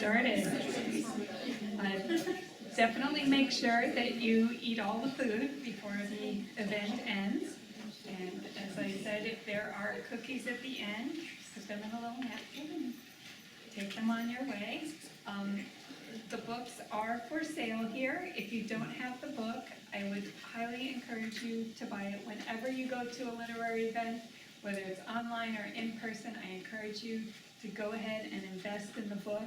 started. Definitely make sure that you eat all the food before the event ends. And as I said, if there are cookies at the end, put them in a little napkin and take them on your way. The books are for sale here. If you don't have the book, I would highly encourage you to buy it whenever you go to a literary event, whether it's online or in person. I encourage you to go ahead and invest in the book.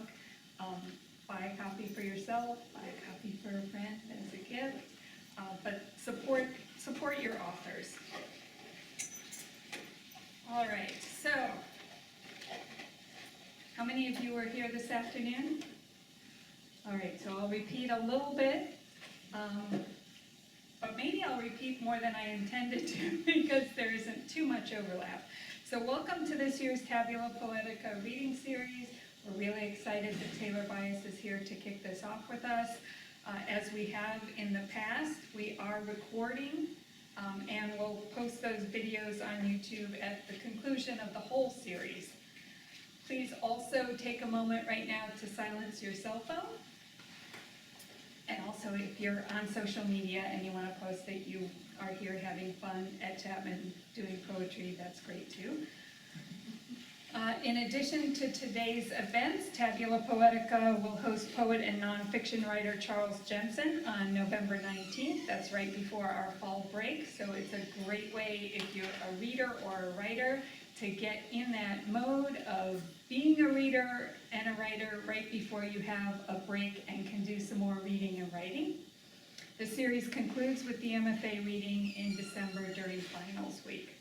Buy a copy for yourself, buy a copy for a friend as a gift, but support your authors. All right, so how many of you were here this afternoon? All right, so I'll repeat a little bit, but maybe I'll repeat more than I intended to because there isn't too much overlap. So welcome to this year's Tabula Poetica reading series. We're really excited that Taylor Byas is here to kick this off with us. As we have in the past, we are recording and we'll post those videos on YouTube at the conclusion of the whole series. Please also take a moment right now to silence your cell phone. And also, if you're on social media and you want to post that you are here having fun at Chapman doing poetry, that's great too. In addition to today's events, Tabula Poetica will host poet and nonfiction writer Charles Jensen on November 19th. That's right before our fall break, so it's a great way if you're a reader or a writer to get in that mode of being a reader and a writer right before you have a break and can do some more reading and writing. The series concludes with the MFA reading in December during finals week.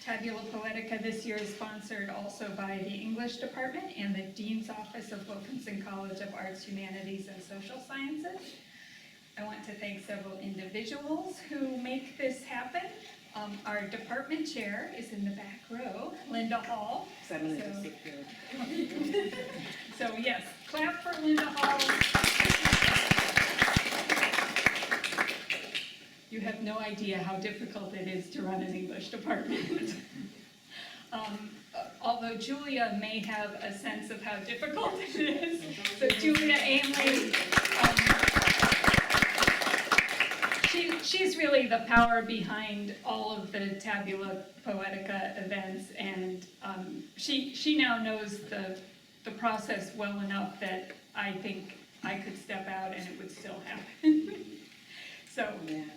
Tabula Poetica this year is sponsored also by the English Department and the Dean's Office of Wilkinson College of Arts, Humanities, and Social Sciences. I want to thank several individuals who make this happen. Our department chair is in the back row, Linda Hall. So yes, clap for Linda Hall. You have no idea how difficult it is to run an English department. Although Julia may have a sense of how difficult it is. So Julia Ainley, she's really the power behind all of the Tabula Poetica events, and she now knows the process well enough that I think I could step out and it would still happen. So,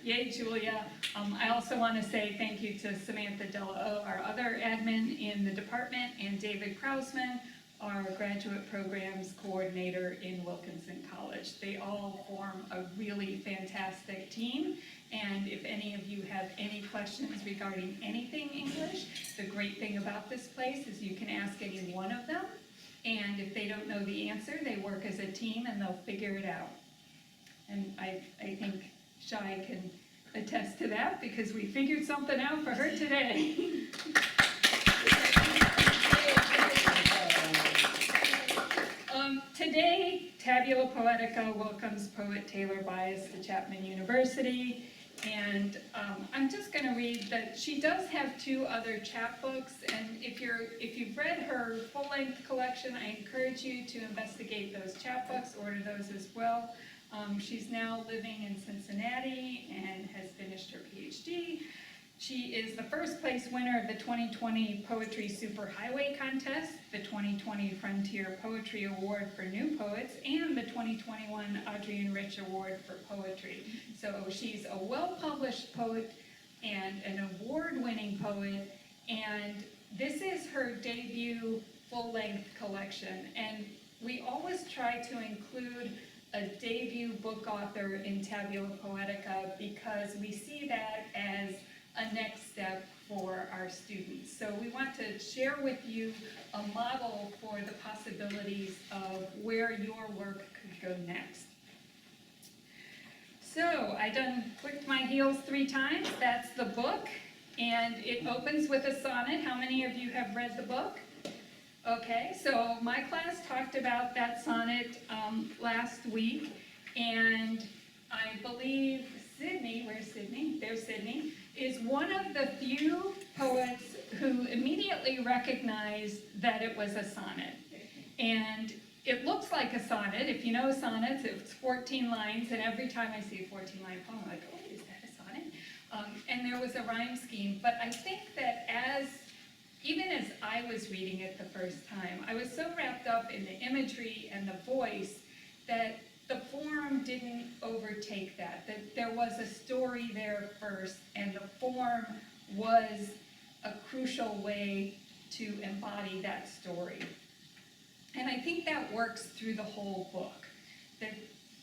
yay, Julia. I also want to say thank you to Samantha Della, our other admin in the department, and David Krausman, our graduate programs coordinator in Wilkinson College. They all form a really fantastic team, and if any of you have any questions regarding anything English, the great thing about this place is you can ask any one of them, and if they don't know the answer, they work as a team and they'll figure it out. And I think Shai can attest to that because we figured something out for her today. Today, Tabula Poetica welcomes poet Taylor Byas to Chapman University, and I'm just going to read that she does have 2 other chapbooks, and if you've read her full-length collection, I encourage you to investigate those chapbooks, order those as well. She's now living in Cincinnati and has finished her PhD. She is the first place winner of the 2020 Poetry Superhighway Contest, the 2020 Frontier Poetry Award for New Poets, and the 2021 Adrienne Rich Award for Poetry. So she's a well-published poet and an award-winning poet, and this is her debut full-length collection. And we always try to include a debut book author in Tabula Poetica because we see that as a next step for our students. So we want to share with you a model for the possibilities of where your work could go next. So I done clicked my heels 3 times. That's the book, and it opens with a sonnet. How many of you have read the book? Okay, so my class talked about that sonnet last week, and I believe Sydney, where's Sydney? There's Sydney, is one of the few poets who immediately recognized that it was a sonnet. And like a sonnet. If you know sonnets, it's 14 lines, and every time I see a 14-line poem, I'm like, oh, is that a sonnet? And there was a rhyme scheme, but I think that even as I was reading it the first time, I was so wrapped up in the imagery and the voice that the form didn't overtake that there was a story there first, and the form was a crucial way to embody that story. And I think that works through the whole book. That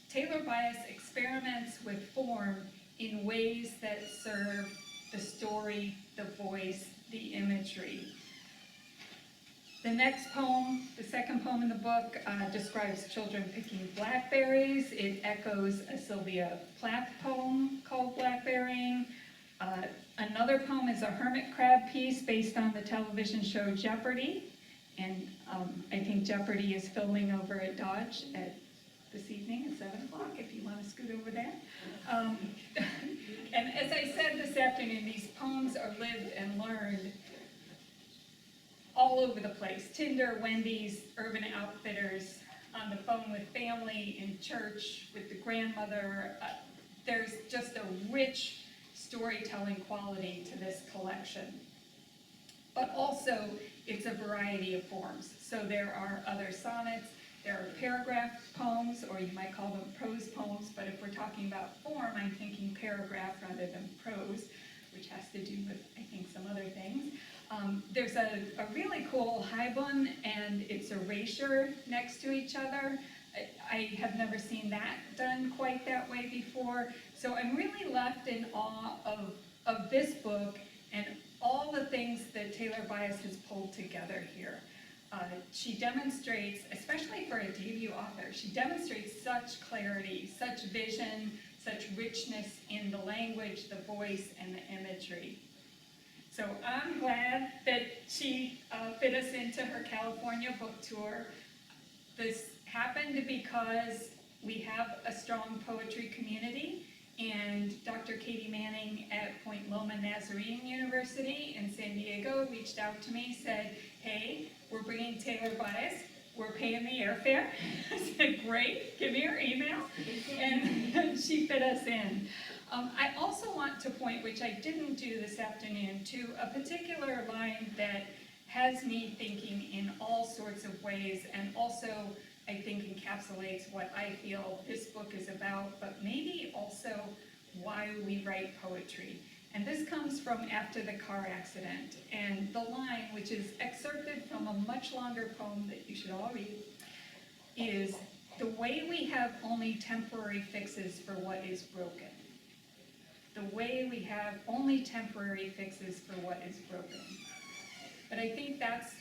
Taylor Byas experiments with form in ways that serve the story, the voice, the imagery. The next poem, the second poem in the book, describes children picking blackberries. It echoes a Sylvia Plath poem called Blackberrying. Another poem is a hermit crab piece based on the television show Jeopardy! And I think Jeopardy! Is filming over at Dodge this evening at 7 o'clock, if you want to scoot over there. And as I said this afternoon, these poems are lived and learned all over the place. Tinder, Wendy's, Urban Outfitters, on the phone with family, in church, with the grandmother. There's just a rich storytelling quality to this collection. But also, it's a variety of forms. So there are other sonnets, there are paragraph poems, or you might call them prose poems, but if we're talking about form, I'm thinking paragraph rather than prose, which has to do with, I think, some other things. There's a really cool haibun and its erasure next to each other. I have never seen that done quite that way before. So I'm really left in awe of this book and all the things that Taylor Byas has pulled together here. She demonstrates, especially for a debut author, she demonstrates such clarity, such vision, such richness in the language, the voice, and the imagery. So I'm glad that she fit us into her California book tour. This happened because we have a strong poetry community, and Dr. Katie Manning at Point Loma Nazarene University in San Diego reached out to me, said, hey, we're bringing Taylor Byas, we're paying the airfare. I said, great, give me your email. And she fit us in. I also want to point, which I didn't do this afternoon, to a particular line that has me thinking in all sorts of ways, and also I think encapsulates what I feel this book is about, but maybe also why we write poetry. And this comes from After the Car Accident, and the line, which is excerpted from a much longer poem that you should all read, is, the way we have only temporary fixes for what is broken. The way we have only temporary fixes for what is broken. But I think that's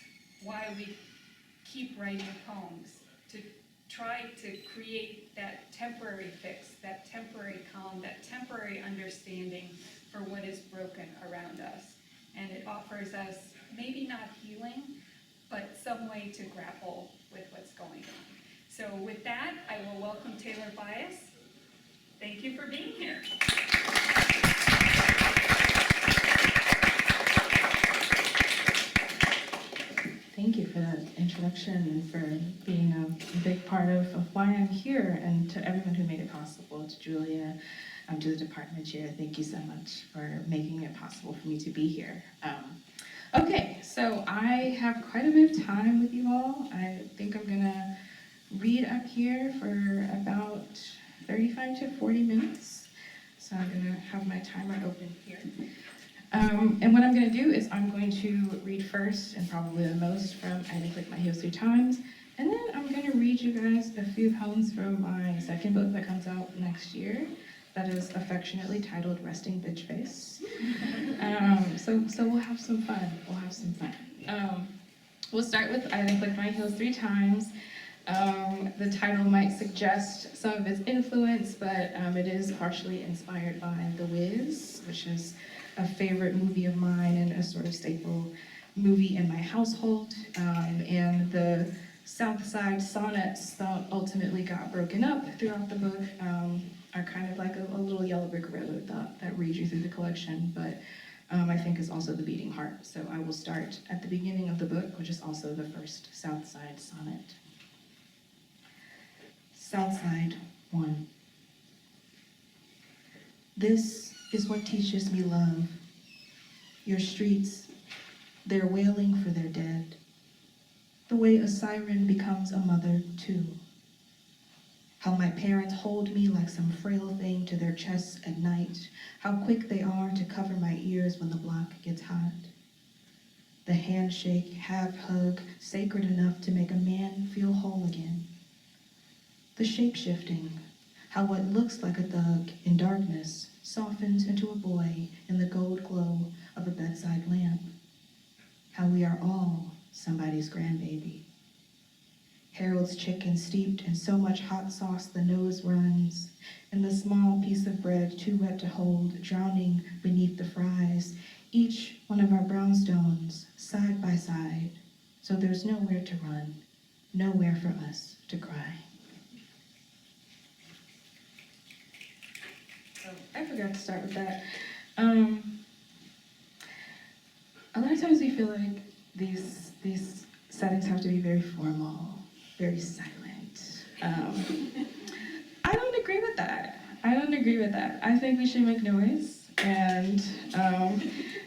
why we keep writing poems, to try to create that temporary fix, that temporary calm, that temporary understanding for what is broken around us. And it offers us maybe not healing, but some way to grapple with what's going on. So with that, I will welcome Taylor Byas. Thank you for being here. Thank you for that introduction and for being a big part of why I'm here, and to everyone who made it possible, to Julia, to the department chair, thank you so much for making it possible for me to be here. Okay, so I have quite a bit of time with you all. I think I'm gonna read up here for about 35 to 40 minutes. So I'm gonna have my timer open here. And what I'm going to do is I'm going to read first, and probably the most, from I Think Like My Heels 3 Times, and then I'm going to read you guys a few poems from my second book that comes out next year, that is affectionately titled Resting Bitch Face. So we'll have some fun. We'll start with I Think Like My Heels 3 Times. The title might suggest some of its influence, but it is partially inspired by The Wiz, which is a favorite movie of mine and a sort of staple movie in my household. And the South Side sonnets that ultimately got broken up throughout the book are kind of like a little yellow brick road that reads you through the collection, but I think is also the beating heart. So I will start at the beginning of the book, which is also the first South Side sonnet. Southside 1. This is what teaches me love. Your streets, they're wailing for their dead. The way a siren becomes a mother, too. How my parents hold me like some frail thing to their chests at night. How quick they are to cover my ears when the block gets hot. The handshake, half-hug, sacred enough to make a man feel whole again. The shape-shifting, how what looks like a thug in darkness softens into a boy in the gold glow of a bedside lamp. How we are all somebody's grandbaby. Harold's chicken steeped in so much hot sauce the nose runs, and the small piece of bread too wet to hold, drowning beneath the fries, each one of our brownstones, side by side, so there's nowhere to run, nowhere for us to cry. Oh, I forgot to start with that. A lot of times we feel like these settings have to be very formal, very silent. I don't agree with that. I think we should make noise, and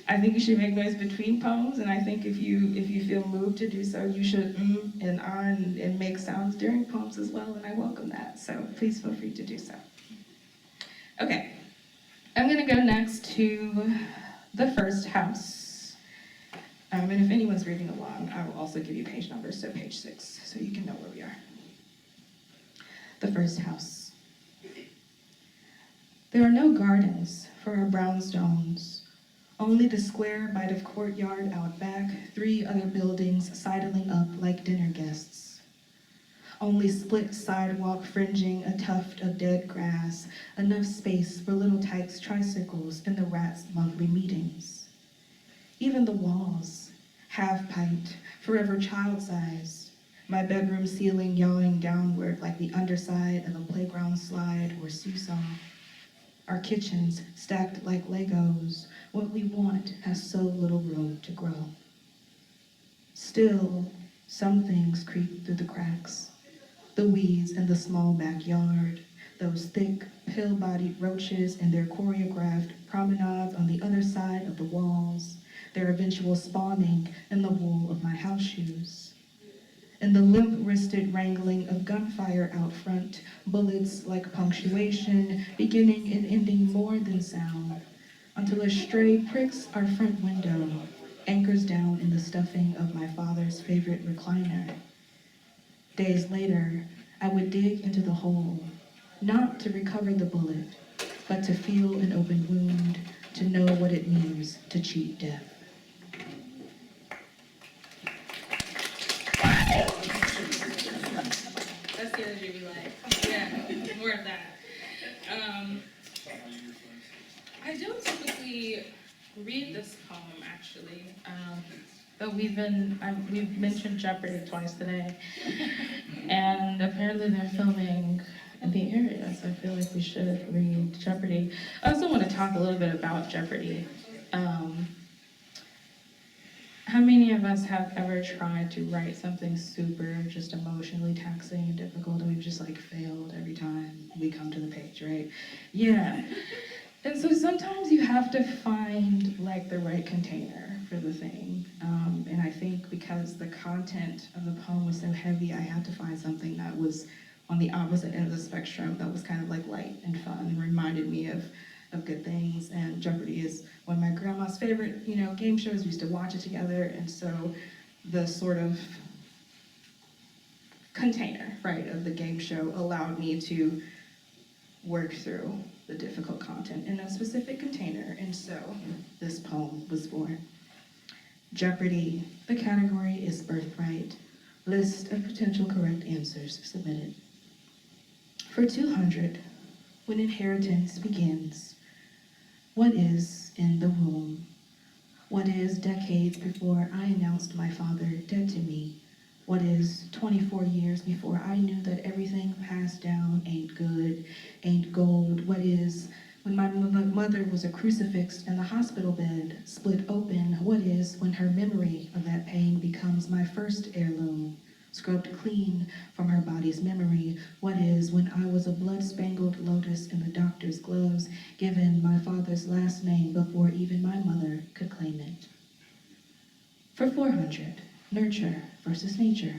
I think you should make noise between poems, and I think if you feel moved to do so, you should and and make sounds during poems as well, and I welcome that. So please feel free to do so. Okay, I'm gonna go next to The First House. And if anyone's reading along, I will also give you page numbers, so page 6, so you can know where we are. The First House. There are no gardens for our brownstones, only the square bite of courtyard out back, 3 other buildings sidling up like dinner guests. Only split sidewalk fringing a tuft of dead grass, enough space for little Tyke's tricycles and the rats' monthly meetings. Even the walls, half-piped, forever child-sized, my bedroom ceiling yawing downward like the underside of a playground slide or seesaw. Our kitchens stacked like Legos, what we want has so little room to grow. Still, some things creep through the cracks. The weeds in the small backyard, those thick, pill-bodied roaches and their choreographed promenades on the other side of the walls, their eventual spawning in the wool of my house shoes. And the limp-wristed wrangling of gunfire out front, bullets like punctuation, beginning and ending more than sound, until a stray pricks our front window, anchors down in the stuffing of my father's favorite recliner. Days later, I would dig into the hole, not to recover the bullet, but to feel an open wound, to know what it means to cheat death. That's the energy we like. Yeah, more of that. I don't typically read this poem, actually, but we've mentioned Jeopardy twice today, and apparently they're filming in the area, so I feel like we should read Jeopardy. I also want to talk a little bit about Jeopardy. How many of us have ever tried to write something super just emotionally taxing and difficult, and we've just like failed every time we come to the page, right? Yeah. And so sometimes you have to find like the right container for the thing. And I think because the content of the poem was so heavy, I had to find something that was on the opposite end of the spectrum that was kind of like light and fun and reminded me of good things. And Jeopardy is one of my grandma's favorite, game shows. We used to watch it together. And so the sort of container, right, of the game show allowed me to work through the difficult content in a specific container. And so this poem was born. Jeopardy, the category is birthright. List of potential correct answers submitted. For 200, when inheritance begins, what is in the womb? What is decades before I announced my father dead to me? What is 24 years before I knew that everything passed down ain't good, ain't gold? What is when my mother was a crucifix in the hospital bed, split open? What is when her memory of that pain becomes my first heirloom? scrubbed clean from her body's memory. What is when I was a blood-spangled lotus in the doctor's gloves, given my father's last name before even my mother could claim it. For 400, nurture versus nature.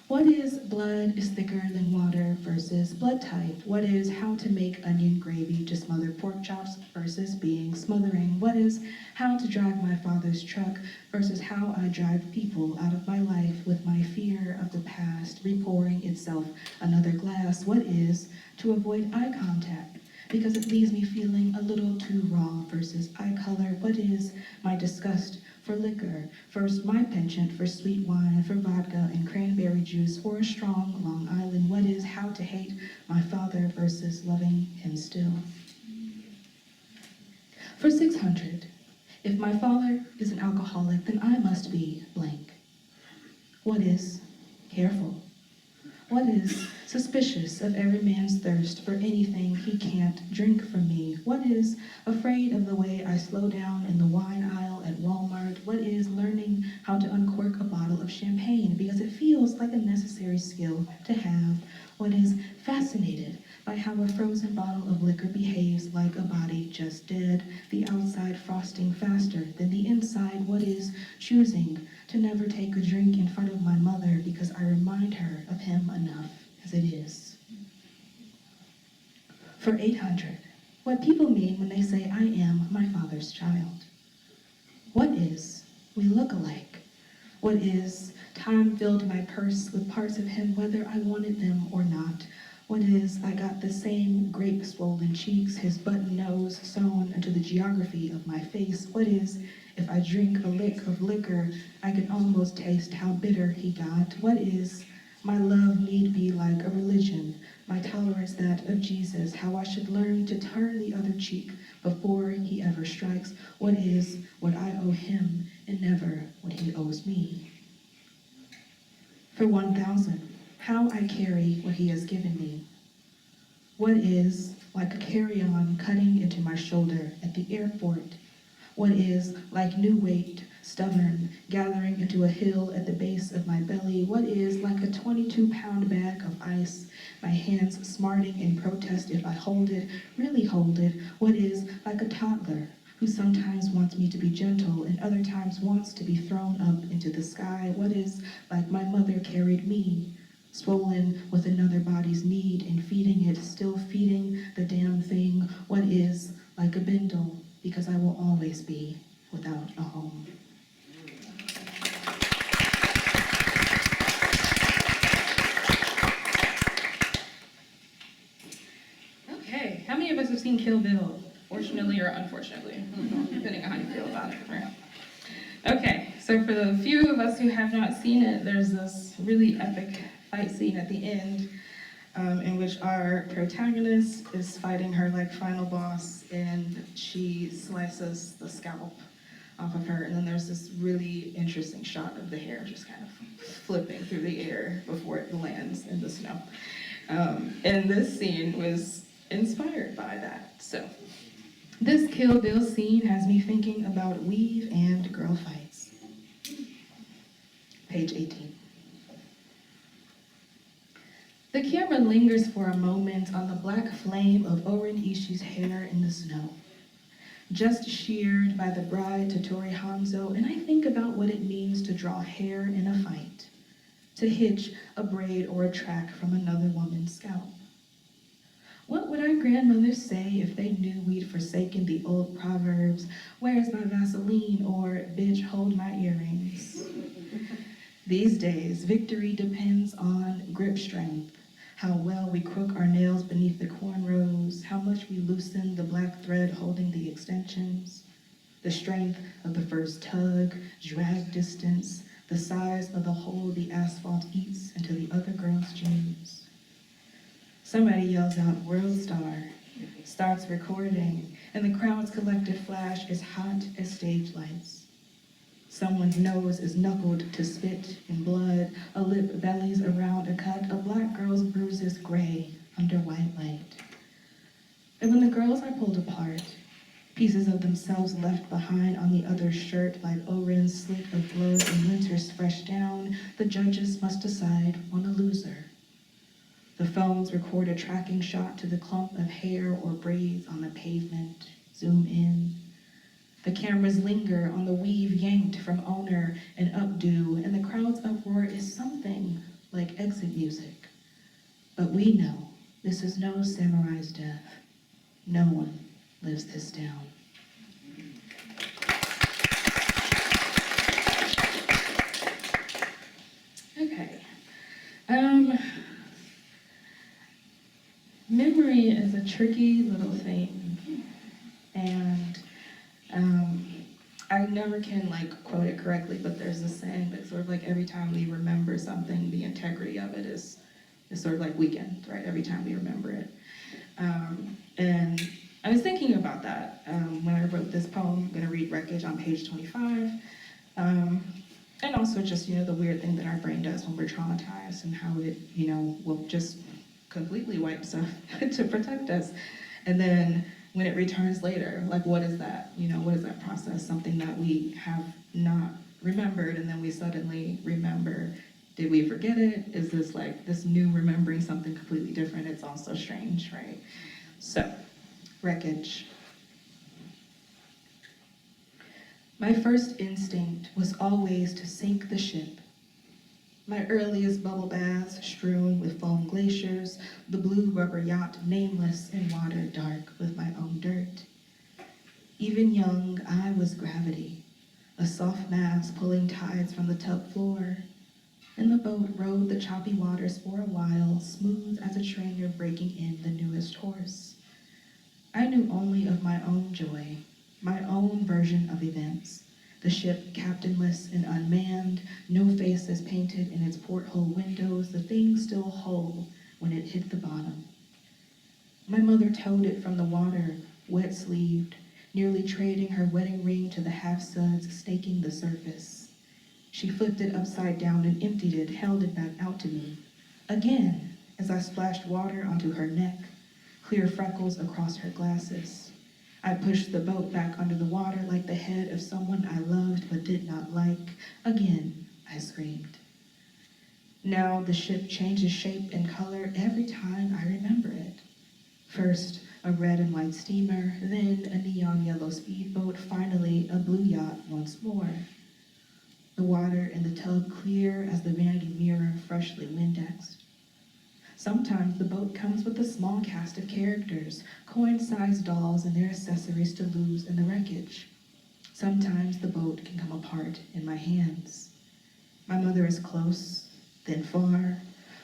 What is blood is thicker than water versus blood type? What is how to make onion gravy to smother pork chops versus being smothering? What is how to drive my father's truck versus how I drive people out of my life with my fear of the past repouring itself another glass? What is to avoid eye contact because it leaves me feeling a little too raw versus eye color? What is my disgust for liquor, first my penchant for sweet wine, for vodka and cranberry juice, or a strong Long Island? What is how to hate my father versus loving him still? For 600, if my father is an alcoholic, then I must be blank. What is careful? What is suspicious of every man's thirst for anything he can't drink from me? What is afraid of the way I slow down in the wine aisle at Walmart? What is learning how to uncork a bottle of champagne because it feels like a necessary skill to have? What is fascinated by how a frozen bottle of liquor behaves like a body just dead, the outside frosting faster than the inside? What is choosing to never take a drink in front of my mother because I remind her of him enough as it is? For 800, what people mean when they say I am my father's child. What is we look alike? What is time filled my purse with parts of him whether I wanted them or not? What is I got the same grape swollen cheeks, his button nose sewn into the geography of my face? What is if I drink a lick of liquor, I can almost taste how bitter he got? What is my love need be like a religion, my tolerance that of Jesus, how I should learn to turn the other cheek before he ever strikes? What is what I owe him and never what he owes me? For 1,000, how I carry what he has given me. What is like a carry-on cutting into my shoulder at the airport? What is like new weight, stubborn, gathering into a hill at the base of my belly? What is like a 22-pound bag of ice, my hands smarting in protest if I hold it, really hold it? What is like a toddler who sometimes wants me to be gentle and other times wants to be thrown up into the sky? What is like my mother carried me, swollen with another body's need and feeding it, still feeding the damn thing? What is like a bindle, because I will always be without a home. Okay, how many of us have seen Kill Bill? Fortunately or unfortunately, depending on how you feel about it, right? Okay, so for the few of us who have not seen it, there's this really epic fight scene at the end in which our protagonist is fighting her like final boss, and she slices the scalp off of her, and then there's this really interesting shot of the hair just kind of flipping through the air before it lands in the snow. And this scene was inspired by that. So this Kill Bill scene has me thinking about weave and girl fights. Page 18. The camera lingers for a moment on the black flame of Oren Ishii's hair in the snow, just sheared by the bride to Tori Hanzo, and I think about what it means to draw hair in a fight, to hitch a braid or a track from another woman's scalp. What would our grandmothers say if they knew we'd forsaken the old proverbs, "Where's my Vaseline?" or "Bitch, hold my earrings"? These days, victory depends on grip strength, how well we crook our nails beneath the cornrows, how much we loosen the black thread holding the extensions, the strength of the first tug, drag distance, the size of the hole the asphalt eats into the other girl's jeans. Somebody yells out, "World Star," starts recording, and the crowd's collective flash is hot as stage lights. Someone's nose is knuckled to spit in blood, a lip bellies around a cut, a black girl's bruises gray under white light. And when the girls are pulled apart, pieces of themselves left behind on the other shirt like Oren's slit of blood and winter's fresh down. The judges must decide on a loser. The phones record a tracking shot to the clump of hair or braids on the pavement. Zoom in. The cameras linger on the weave yanked from owner and updo, and the crowd's uproar is something like exit music. But we know this is no samurai's death. No one lives this down. Okay. Memory is a tricky little thing, and I never can quote it correctly, but there's this saying that sort of like every time we remember something, the integrity of it is sort of like weakened, right? Every time we remember it. And I was thinking about that when I wrote this poem. I'm going to read Wreckage on page 25. And also just, the weird thing that our brain does when we're traumatized and how it, will just completely wipe stuff to protect us. And then when it returns later, what is that? What is that process? Something that we have not remembered and then we suddenly remember. Did we forget it? Is this this new remembering something completely different? It's also strange, right? So, Wreckage. My first instinct was always to sink the ship. My earliest bubble baths strewn with foam glaciers, the blue rubber yacht nameless in water dark with my own dirt. Even young, I was gravity, a soft mass pulling tides from the tub floor. And the boat rode the choppy waters for a while, smooth as a trainer breaking in the newest horse. I knew only of my own joy, my own version of events. The ship captainless and unmanned, no faces painted in its porthole windows, the thing still whole when it hit the bottom. My mother towed it from the water, wet-sleeved, nearly trading her wedding ring to the half-suds staking the surface. She flipped it upside down and emptied it, held it back out to me. Again, as I splashed water onto her neck, clear freckles across her glasses. I pushed the boat back under the water like the head of someone I loved but did not like. Again, I screamed. Now the ship changes shape and color every time I remember it. First, a red and white steamer, then a neon yellow speedboat, finally a blue yacht once more. The water in the tub clear as the vanity mirror freshly Windexed. Sometimes the boat comes with a small cast of characters, coin-sized dolls and their accessories to lose in the wreckage. Sometimes the boat can come apart in my hands. My mother is close, then far,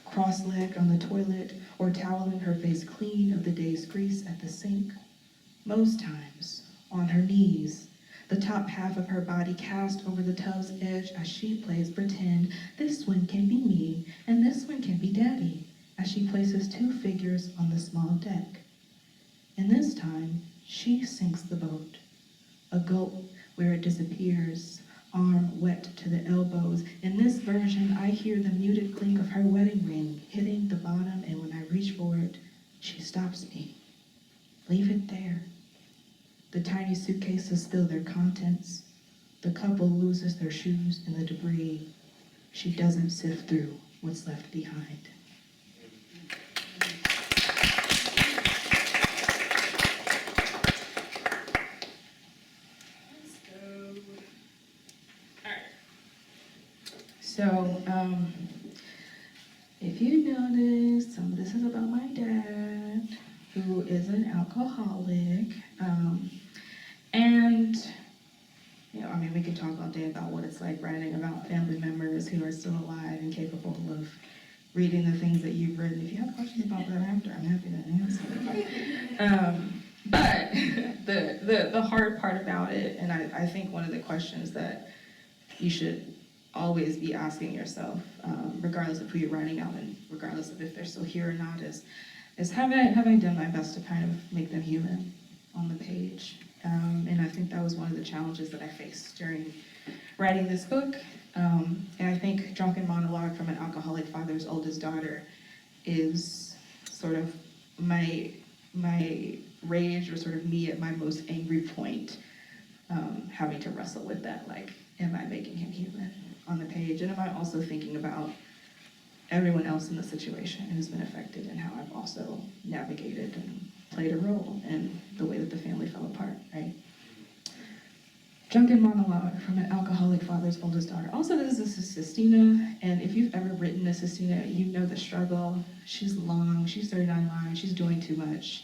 cross-legged on the toilet or toweling her face clean of the day's grease at the sink. Most times, on her knees, the top half of her body cast over the tub's edge as she plays pretend this one can be me and this one can be Daddy, as she places two figures on the small deck. And this time, she sinks the boat. A gulp where it disappears, arm wet to the elbows. In this version, I hear the muted clink of her wedding ring hitting the bottom, and when I reach for it, she stops me. Leave it there. The tiny suitcases spill their contents. The couple loses their shoes in the debris. She doesn't sift through what's left behind. So, if you notice, some of this is about my dad, who is an alcoholic. And, we could talk all day about what it's like writing about family members who are still alive and capable of reading the things that you've written. If you have questions about that after, I'm happy to answer. But the hard part about it, and I think one of the questions that you should always be asking yourself, regardless of who you're writing out and regardless of if they're still here or not, is have I done my best to kind of make them human on the page? And I think that was one of the challenges that I faced during writing this book. And I think Drunken Monologue from an Alcoholic Father's Oldest Daughter is sort of my my rage, or sort of me at my most angry point, having to wrestle with that, like, am I making him human on the page? And am I also thinking about everyone else in the situation who's been affected, and how I've also navigated and played a role in the way that the family fell apart, right? Drunken monologue from an alcoholic father's oldest daughter. Also, this is Sistina, and if you've ever written a Sistina, you know the struggle. She's long, she's 39 lines, she's doing too much.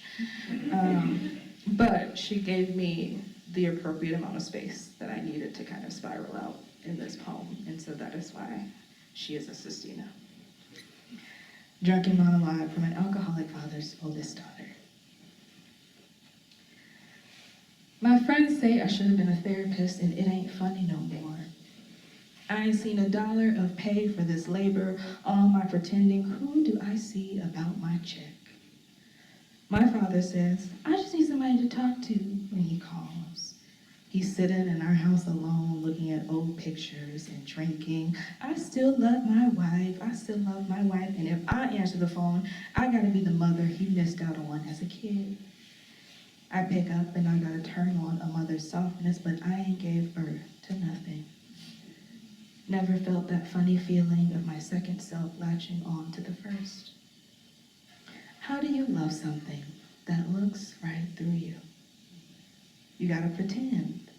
But she gave me the appropriate amount of space that I needed to kind of spiral out in this poem, and so that is why she is a Sistina. Drunken monologue from an alcoholic father's oldest daughter. My friends say I should have been a therapist, and it ain't funny no more. I ain't seen $1 of pay for this labor, all my pretending. Who do I see about my check? My father says, I just need somebody to talk to when he calls. He's sitting in our house alone, looking at old pictures and drinking. I still love my wife, and if I answer the phone, I gotta be the mother he missed out on as a kid. I pick up and I gotta turn on a mother's softness, but I ain't gave birth to nothing. Never felt that funny feeling of my second self latching on to the first. How do you love something that looks right through you? You gotta pretend.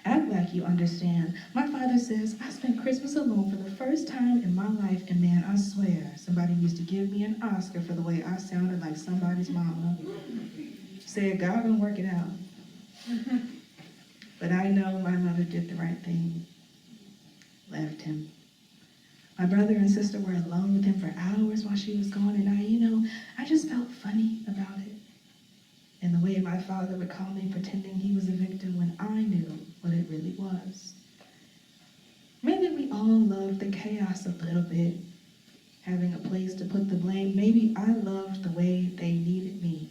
Act like you understand. My father says, I spent Christmas alone for the first time in my life, and man, I swear, somebody needs to give me an Oscar for the way I sounded like somebody's mama. Said, God gonna work it out. But I know my mother did the right thing. Left him. My brother and sister were alone with him for hours while she was gone, and I just felt funny about it. And the way my father would call me pretending he was a victim when I knew what it really was. Maybe we all loved the chaos a little bit, having a place to put the blame. Maybe I loved the way they needed me.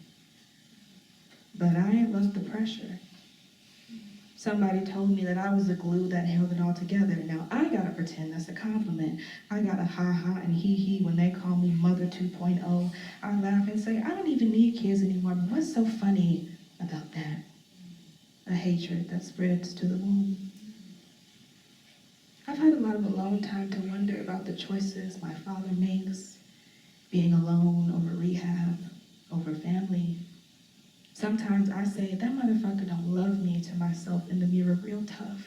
But I ain't loved the pressure. Somebody told me that I was the glue that held it all together. Now I gotta pretend that's a compliment. I gotta ha-ha and hee-hee when they call me Mother 2.0. I laugh and say, I don't even need kids anymore, but what's so funny about that? A hatred that spreads to the womb. I've had a lot of alone time to wonder about the choices my father makes, being alone over rehab, over family. Sometimes I say, that motherfucker don't love me to myself in the mirror real tough.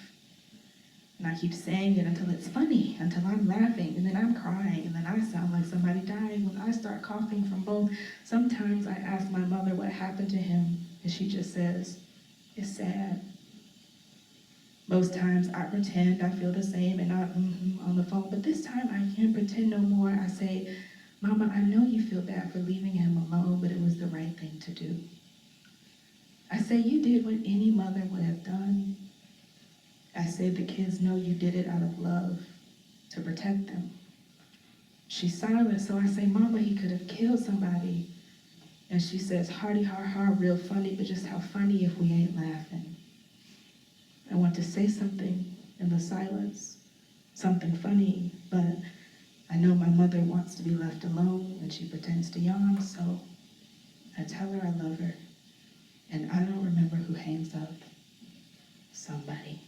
And I keep saying it until it's funny, until I'm laughing, and then I'm crying, and then I sound like somebody dying when I start coughing from both. Sometimes I ask my mother what happened to him, and she just says, it's sad. Most times I pretend I feel the same and I on the phone, but this time I can't pretend no more. I say, Mama, I know you feel bad for leaving him alone, but it was the right thing to do. I say you did what any mother would have done. I say the kids know you did it out of love, to protect them. She's silent, so I say, Mama, he could have killed somebody. And she says, hardy har har, real funny, but just how funny if we ain't laughing. I want to say something in the silence, something funny, but I know my mother wants to be left alone and she pretends to yawn, so I tell her I love her. And I don't remember who hangs up. Somebody.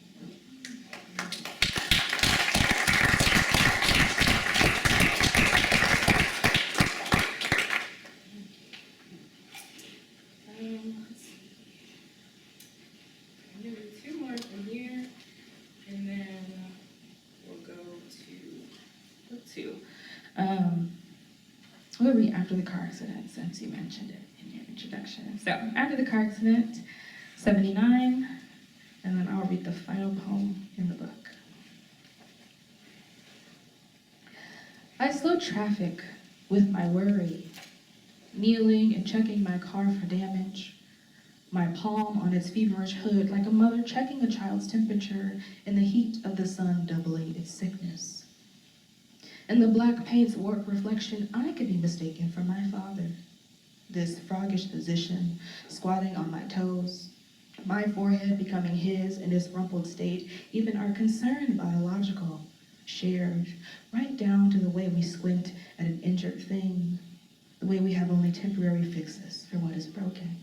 I'm gonna do two more from here, and then we'll go to book two. We'll read after the car accident, since you mentioned it in your introduction. So, after the car accident, 79, and then I'll read the final poem in the book. I slow traffic with my worry, kneeling and checking my car for damage, my palm on its feverish hood like a mother checking a child's temperature in the heat of the sun doubling its sickness. In the black paint's warped reflection, I could be mistaken for my father. This froggish position, squatting on my toes, my forehead becoming his in this rumpled state, even our concern biological, shared, right down to the way we squint at an injured thing. the way we have only temporary fixes for what is broken.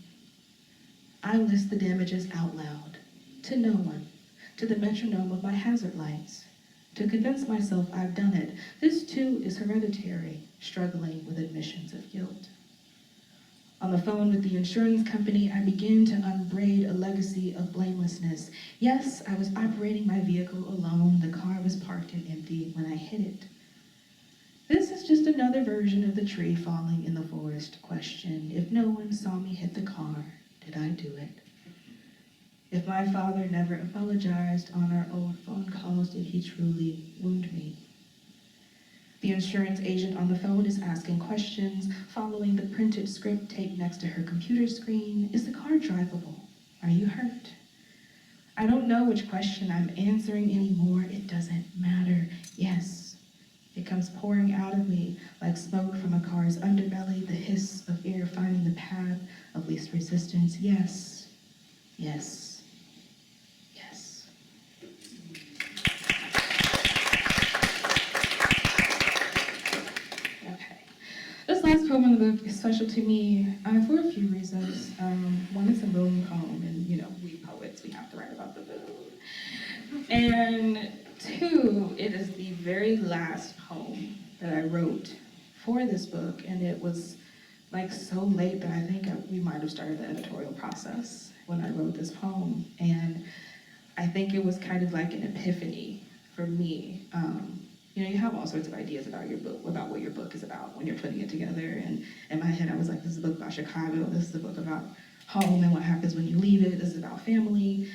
I list the damages out loud, to no one, to the metronome of my hazard lights, to convince myself I've done it. This too is hereditary, struggling with admissions of guilt. On the phone with the insurance company, I begin to unbraid a legacy of blamelessness. Yes, I was operating my vehicle alone. The car was parked and empty when I hit it. This is just another version of the tree falling in the forest question. If no one saw me hit the car, did I do it? If my father never apologized on our old phone calls, did he truly wound me? The insurance agent on the phone is asking questions, following the printed script taped next to her computer screen. Is the car drivable? Are you hurt? I don't know which question I'm answering anymore. It doesn't matter. Yes. It comes pouring out of me like smoke from a car's underbelly, the hiss of air finding the path of least resistance. Yes. Yes. Yes. Okay. This last poem in the book is special to me for a few reasons. One, it's a moon poem, and we poets, we have to write about the moon. And two, it is the very last poem that I wrote for this book, and it was like so late that I think we might have started the editorial process when I wrote this poem. And I think it was kind of like an epiphany for me. You have all sorts of ideas about your book, about what your book is about when you're putting it together. And in my head, I was like, this is a book about Chicago. This is a book about home and what happens when you leave it. This is about family.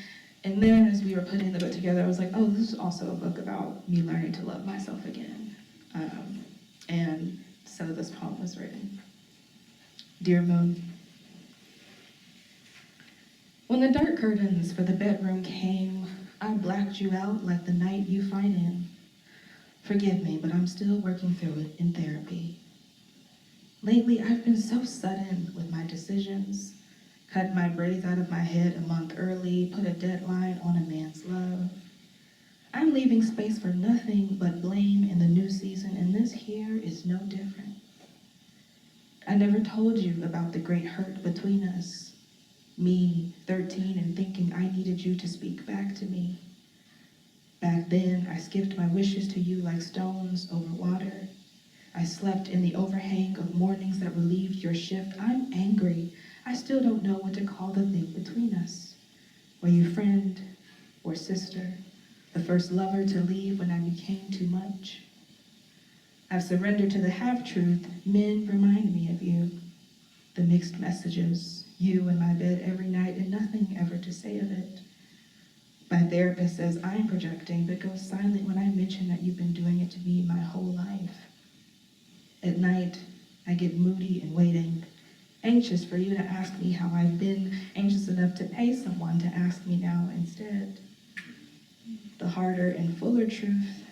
And then as we were putting the book together, I was like, oh, this is also a book about me learning to love myself again. And so this poem was written. Dear Moon, when the dark curtains for the bedroom came, I blacked you out like the night you fight in. Forgive me, but I'm still working through it in therapy. Lately, I've been so sudden with my decisions. Cut my braids out of my head a month early, put a deadline on a man's love. I'm leaving space for nothing but blame in the new season, and this here is no different. I never told you about the great hurt between us. Me, 13, and thinking I needed you to speak back to me. Back then, I skipped my wishes to you like stones over water. I slept in the overhang of mornings that relieved your shift. I'm angry. I still don't know what to call the thing between us. Were you friend or sister? The first lover to leave when I became too much? I've surrendered to the half-truth. Men remind me of you. The mixed messages, you in my bed every night and nothing ever to say of it. My therapist says I'm projecting, but goes silent when I mention that you've been doing it to me my whole life. At night, I get moody and waiting, anxious for you to ask me how I've been, anxious enough to pay someone to ask me now instead. The harder and fuller truth,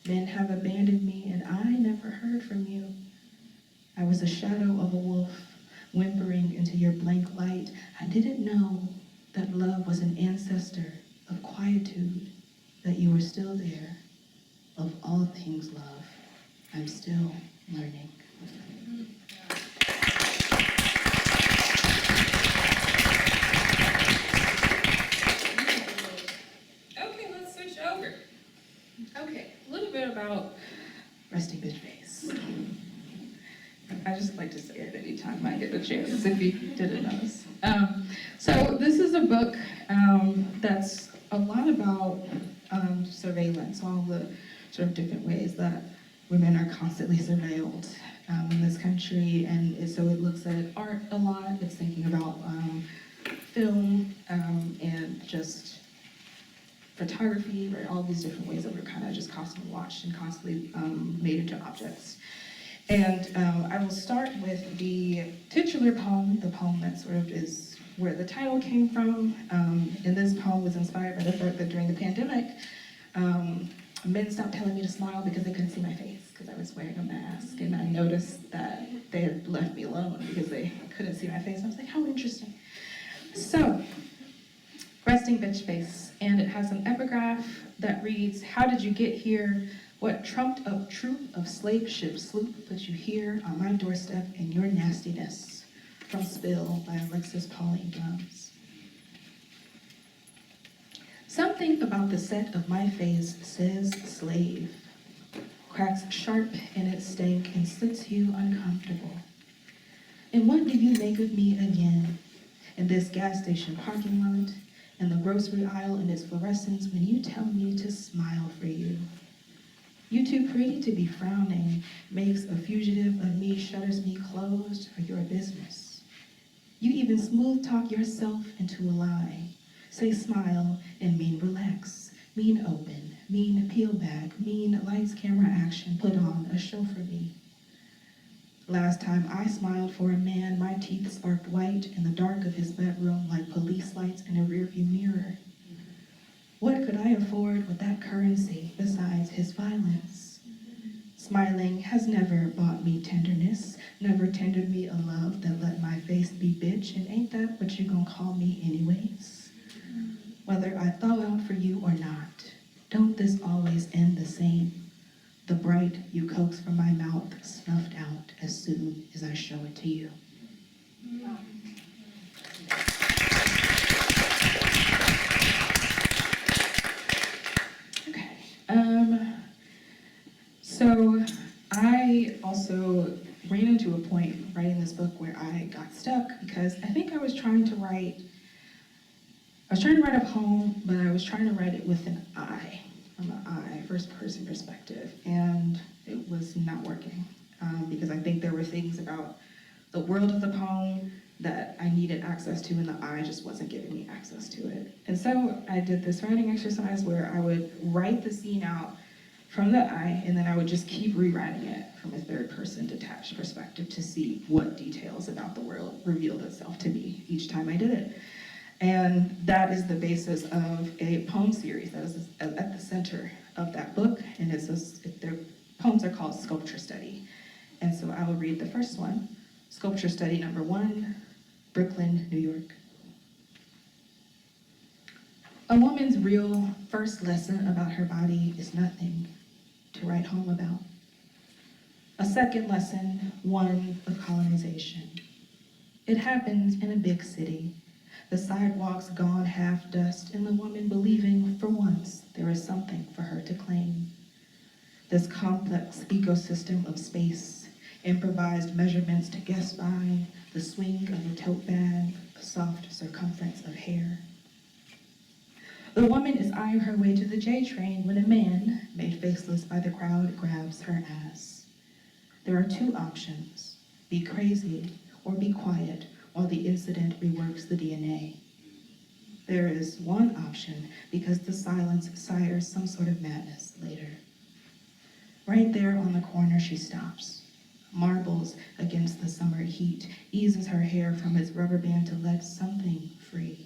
men have abandoned me and I never heard from you. I was a shadow of a wolf, whimpering into your blank light. I didn't know that love was an ancestor of quietude, that you were still there. Of all things love, I'm still learning. Okay, let's switch over. Okay, a little bit about resting bitch face. I just like to say it anytime I get a chance, if you didn't notice. So this is a book that's a lot about surveillance, all the sort of different ways that women are constantly surveilled in this country. And so it looks at art a lot. It's thinking about film and just photography, right? All these different ways that we're kind of just constantly watched and constantly made into objects. And I will start with the titular poem, the poem that sort of is where the title came from. And this poem was inspired by the fact that during the pandemic, men stopped telling me to smile because they couldn't see my face because I was wearing a mask. And I noticed that they had left me alone because they couldn't see my face. I was like, how interesting. So, resting bitch face. And it has an epigraph that reads, how did you get here? What trumped up troop of slave ship sloop put you here on my doorstep in your nastiness? From Spill by Alexis Pauline Gumbs. Something about the set of my face says slave, cracks sharp in its stank and slits you uncomfortable. And what do you make of me again? In this gas station parking lot, in the grocery aisle in its fluorescence, when you tell me to smile for you. You too pretty to be frowning, makes a fugitive of me, shutters me closed for your business. You even smooth talk yourself into a lie. Say smile and mean relax, mean open, mean peel back, mean lights, camera, action, put on a show for me. Last time I smiled for a man, my teeth sparked white in the dark of his bedroom like police lights in a rearview mirror. What could I afford with that currency besides his violence? Smiling has never bought me tenderness, never tendered me a love that let my face be bitch, and ain't that what you gonna call me anyways? Whether I thaw out for you or not, don't this always end the same? The bright you coax from my mouth snuffed out as soon as I show it to you. Okay. So I also ran into a point writing this book where I got stuck because I think I was trying to write a poem, but I was trying to write it with an I, from an I, first person perspective, and it was not working because I think there were things about the world of the poem that I needed access to, and the I just wasn't giving me access to it. And so I did this writing exercise where I would write the scene out from the I, and then I would just keep rewriting it from a third person detached perspective to see what details about the world revealed itself to me each time I did it. And that is the basis of a poem series that is at the center of that book, and their poems are called Sculpture Study. And so I will read the first one, Sculpture Study number 1, Brooklyn, New York. A woman's real first lesson about her body is nothing to write home about. A second lesson, one of colonization. It happens in a big city, the sidewalks gone half dust, and the woman believing for once there is something for her to claim. This complex ecosystem of space, improvised measurements to guess by, the swing of a tote bag, a soft circumference of hair. The woman is eyeing her way to the J train when a man, made faceless by the crowd, grabs her ass. There are two options, be crazy or be quiet while the incident reworks the DNA. There is one option because the silence sires some sort of madness later. Right there on the corner she stops, marbles against the summer heat, eases her hair from its rubber band to let something free.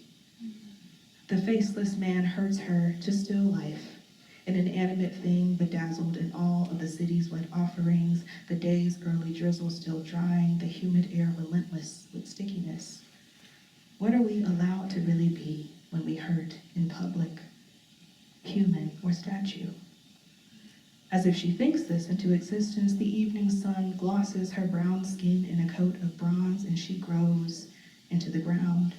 The faceless man hurts her to still life, an inanimate thing bedazzled in all of the city's wet offerings, the day's early drizzle still drying, the humid air relentless with stickiness. What are we allowed to really be when we hurt in public, human or statue? As if she thinks this into existence, the evening sun glosses her brown skin in a coat of bronze, and she grows into the ground.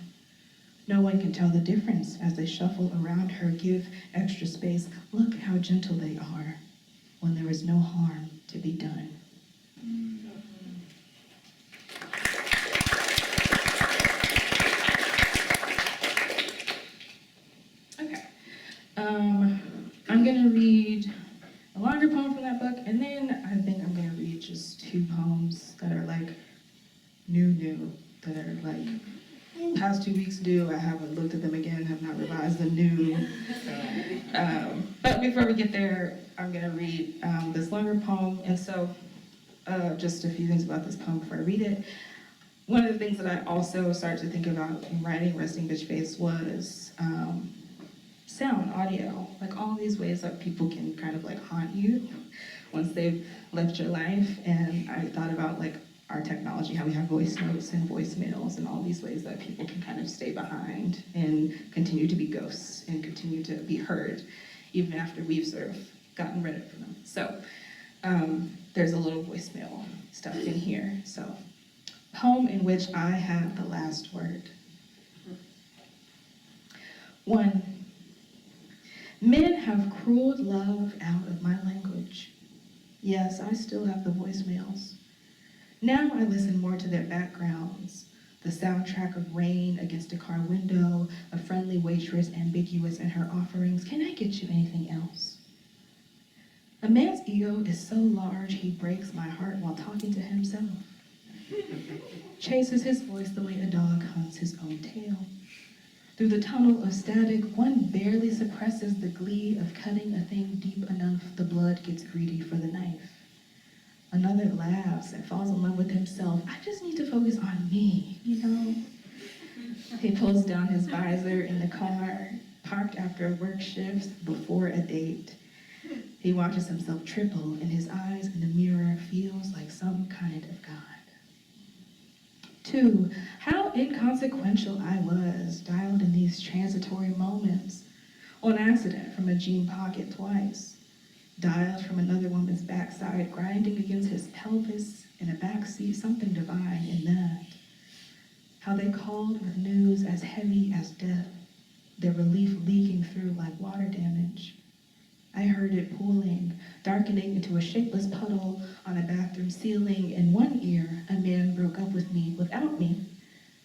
No one can tell the difference as they shuffle around her, give extra space. Look how gentle they are when there is no harm to be done. Okay. I'm gonna read a longer poem from that book, and then I think I'm gonna read just 2 poems that are like new, that are like past 2 weeks due. I haven't looked at them again, have not revised them new. But before we get there, I'm gonna read this longer poem. And so just a few things about this poem before I read it. One of the things that I also started to think about in writing Resting Bitch Face was sound, audio, like all these ways that people can kind of like haunt you once they've left your life. And I thought about like our technology, how we have voice notes and voicemails and all these ways that people can kind of stay behind and continue to be ghosts and continue to be heard even after we've sort of gotten rid of them. So there's a little voicemail stuffed in here. So, poem in which I have the last word. 1. Men have crueled love out of my language. Yes, I still have the voicemails. Now I listen more to their backgrounds, the soundtrack of rain against a car window, a friendly waitress ambiguous in her offerings. Can I get you anything else? A man's ego is so large he breaks my heart while talking to himself. Chases his voice the way a dog hunts his own tail. Through the tunnel of static, one barely suppresses the glee of cutting a thing deep enough the blood gets greedy for the knife. Another laughs and falls in love with himself. I just need to focus on me, you know? He pulls down his visor in the car, parked after a work shift, before a date. He watches himself triple, and his eyes in the mirror feels like some kind of God. 2, how inconsequential I was, dialed in these transitory moments, on accident from a jean pocket twice, dialed from another woman's backside, grinding against his pelvis in a backseat, something divine in that. How they called with news as heavy as death, their relief leaking through like water damage. I heard it pooling, darkening into a shapeless puddle on a bathroom ceiling. In one ear, a man broke up with me without me.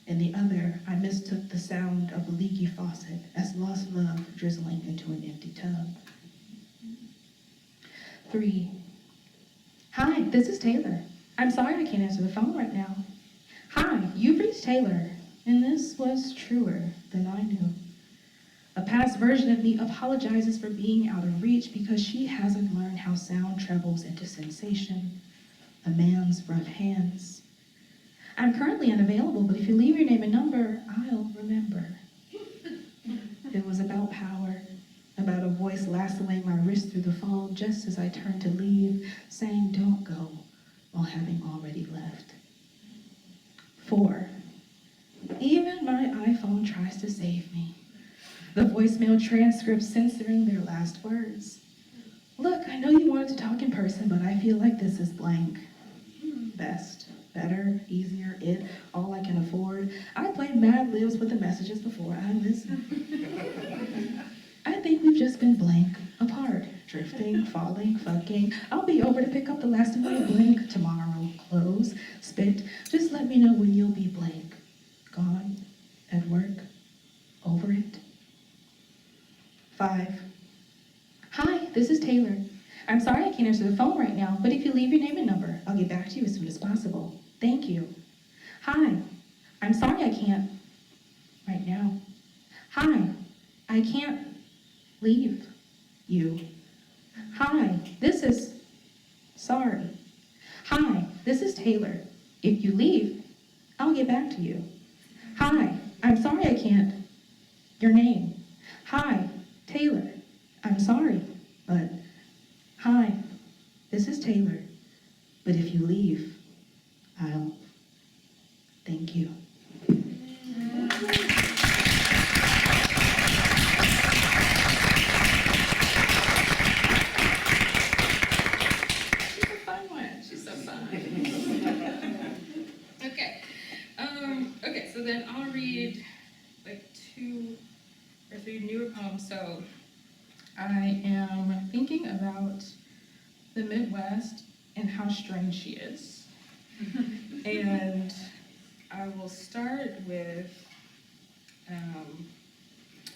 In the other, I mistook the sound of a leaky faucet as lost love drizzling into an empty tub. 3, hi, this is Taylor. I'm sorry I can't answer the phone right now. Hi, you've reached Taylor, and this was truer than I knew. A past version of me apologizes for being out of reach because she hasn't learned how sound travels into sensation, a man's rough hands. I'm currently unavailable, but if you leave your name and number, I'll remember. It was about power, about a voice lassoing my wrist through the phone just as I turned to leave, saying don't go while having already left. 4, even my iPhone tries to save me. The voicemail transcript censoring their last words. Look, I know you wanted to talk in person, but I feel like this is blank. Best, better, easier, it, all I can afford. I play Mad Libs with the messages before I listen. I think we've just been blank, apart, drifting, falling, fucking. I'll be over to pick up the last of my blank tomorrow. Close, spit, just let me know when you'll be blank. Gone, at work, over it. 5, hi, this is Taylor. I'm sorry I can't answer the phone right now, but if you leave your name and number, I'll get back to you as soon as possible. Thank you. Hi, I'm sorry I can't right now. Hi, I can't leave you. Hi, this is sorry. Hi, this is Taylor. If you leave, I'll get back to you. Hi, I'm sorry I can't. Your name. Hi, Taylor. I'm sorry, but hi, this is Taylor. But if you leave, I'll thank you. She's a fun one. She's so fun. Okay, so then I'll read like 2 or 3 newer poems. So I am thinking about the Midwest and how strange she is. And I will start with,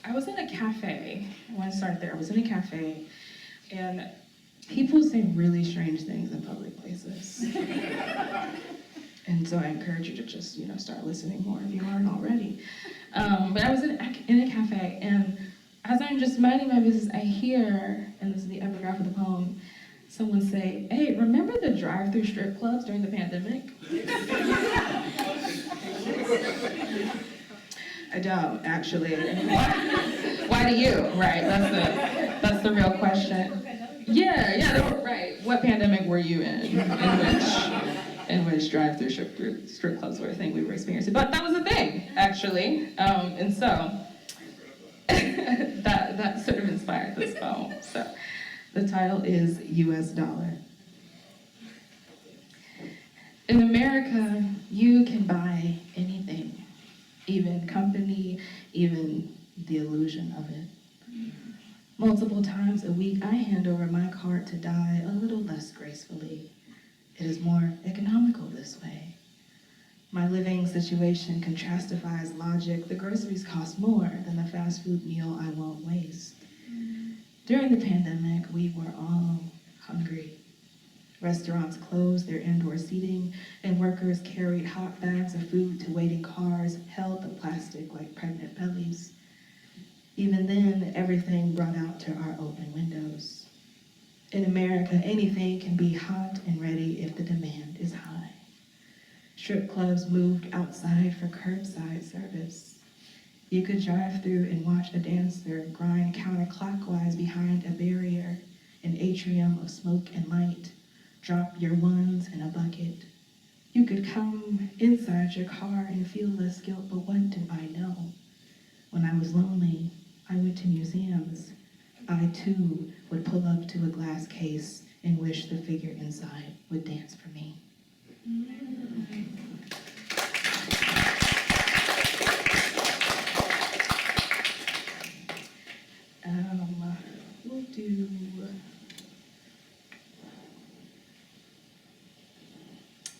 I was in a cafe. I want to start there. I was in a cafe, and people say really strange things in public places. And so I encourage you to just, start listening more if you aren't already. But I was in a cafe, and as I'm just minding my business, I hear, and this is the epigraph of the poem, someone say, hey, remember the drive-through strip clubs during the pandemic? I don't, actually. Why do you? Right, that's the real question. Yeah, right. What pandemic were you in which drive-through strip clubs were a thing we were experiencing? But that was a thing, actually. And so that sort of inspired this poem. So The title is US Dollar. In America, you can buy anything, even company, even the illusion of it. Multiple times a week, I hand over my cart to die a little less gracefully. It is more economical this way. My living situation contrastifies logic. The groceries cost more than the fast food meal I won't waste. During the pandemic, we were all hungry. Restaurants closed their indoor seating, and workers carried hot bags of food to waiting cars, held the plastic like pregnant bellies. Even then, everything brought out to our open windows. In America, anything can be hot and ready if the demand is high. Strip clubs moved outside for curbside service. You could drive through and watch a dancer grind counterclockwise behind a barrier, an atrium of smoke and light. Drop your ones in a bucket. You could come inside your car and feel less guilt, but what do I know? When I was lonely, I went to museums. I too would pull up to a glass case and wish the figure inside would dance for me.